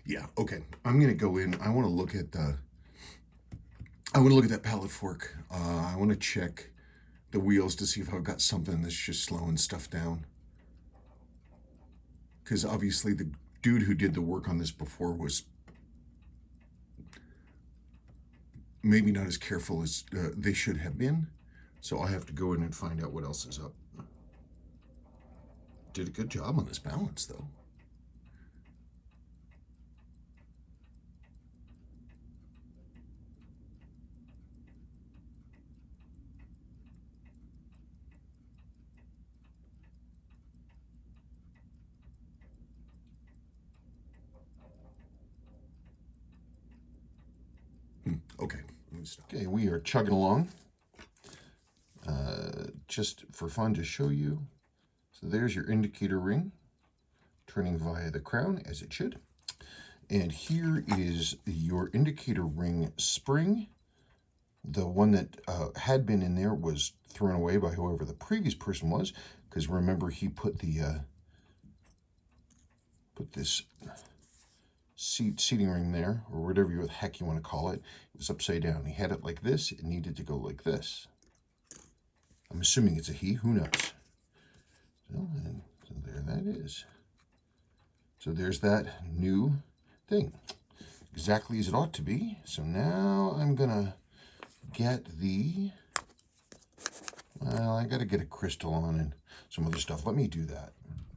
A: Yeah, okay. I'm gonna go in. I want to look at the. I want to look at that pallet fork. I want to check the wheels to see if I've got something that's just slowing stuff down. Because obviously the dude who did the work on this before was maybe not as careful as they should have been. So I have to go in and find out what else is up. Did a good job on this balance, though. Okay, let me stop. Okay, we are chugging along. Just for fun to show you. So there's your indicator ring, turning via the crown as it should. And here is your indicator ring spring. The one that had been in there was thrown away by whoever the previous person was, because remember he put the this seating ring there, or whatever the heck you want to call it. It was upside down. He had it like this. It needed to go like this. I'm assuming it's a he. Who knows? So there that is. So there's that new thing. Exactly as it ought to be. So now I'm going to get the... Well, I got to get a crystal on and some other stuff. Let me do that.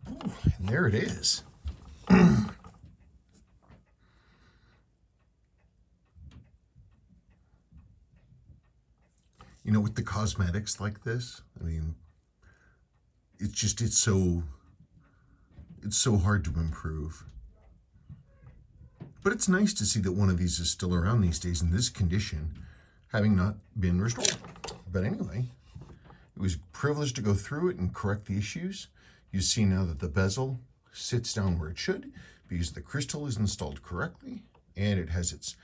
A: Oh, and there it is. You know, with the cosmetics like this, I mean, it's so hard to improve. But it's nice to see that one of these is still around these days in this condition, having not been restored. But anyway, it was a privilege to go through it and correct the issues. You see now that the bezel sits down where it should, because the crystal is installed correctly, and it has its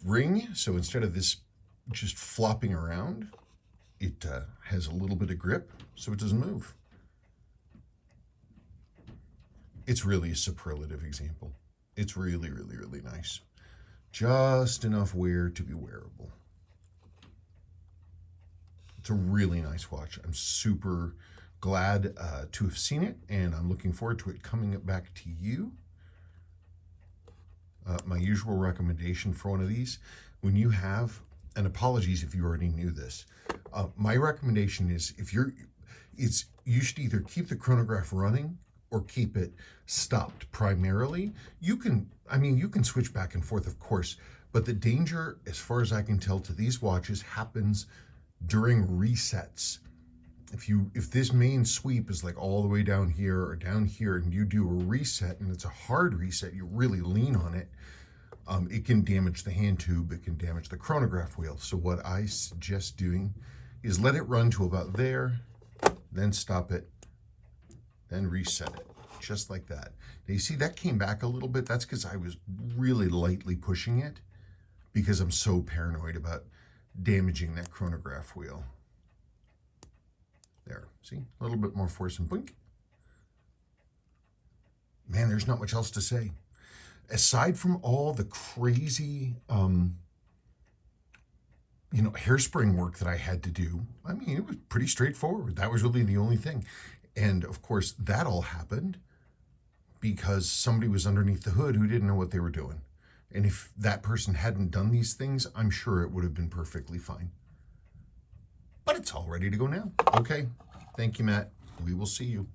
A: ring, so instead of this just flopping around, it has a little bit of grip, so it doesn't move. It's really a superlative example. It's really, really, really nice. Just enough wear to be wearable. It's a really nice watch. I'm super glad to have seen it, and I'm looking forward to it coming back to you. My usual recommendation for one of these, when you have, and apologies if you already knew this, my recommendation is you should either keep the chronograph running or keep it stopped primarily. You can switch back and forth, of course, but the danger, as far as I can tell, to these watches happens during resets. If this main sweep is like all the way down here or down here, and you do a reset and it's a hard reset, you really lean on it, it can damage the hand tube, it can damage the chronograph wheel. So what I suggest doing is let it run to about there, then stop it, then reset it, just like that. Now you see that came back a little bit. That's because I was really lightly pushing it because I'm so paranoid about damaging that chronograph wheel. There, see? A little bit more force and blink. Man, there's not much else to say. Aside from all the crazy, hairspring work that I had to do, I mean, it was pretty straightforward. That was really the only thing. And of course, that all happened because somebody was underneath the hood who didn't know what they were doing. And if that person hadn't done these things, I'm sure it would have been perfectly fine. But it's all ready to go now. Okay. Thank you, Matt. We will see you.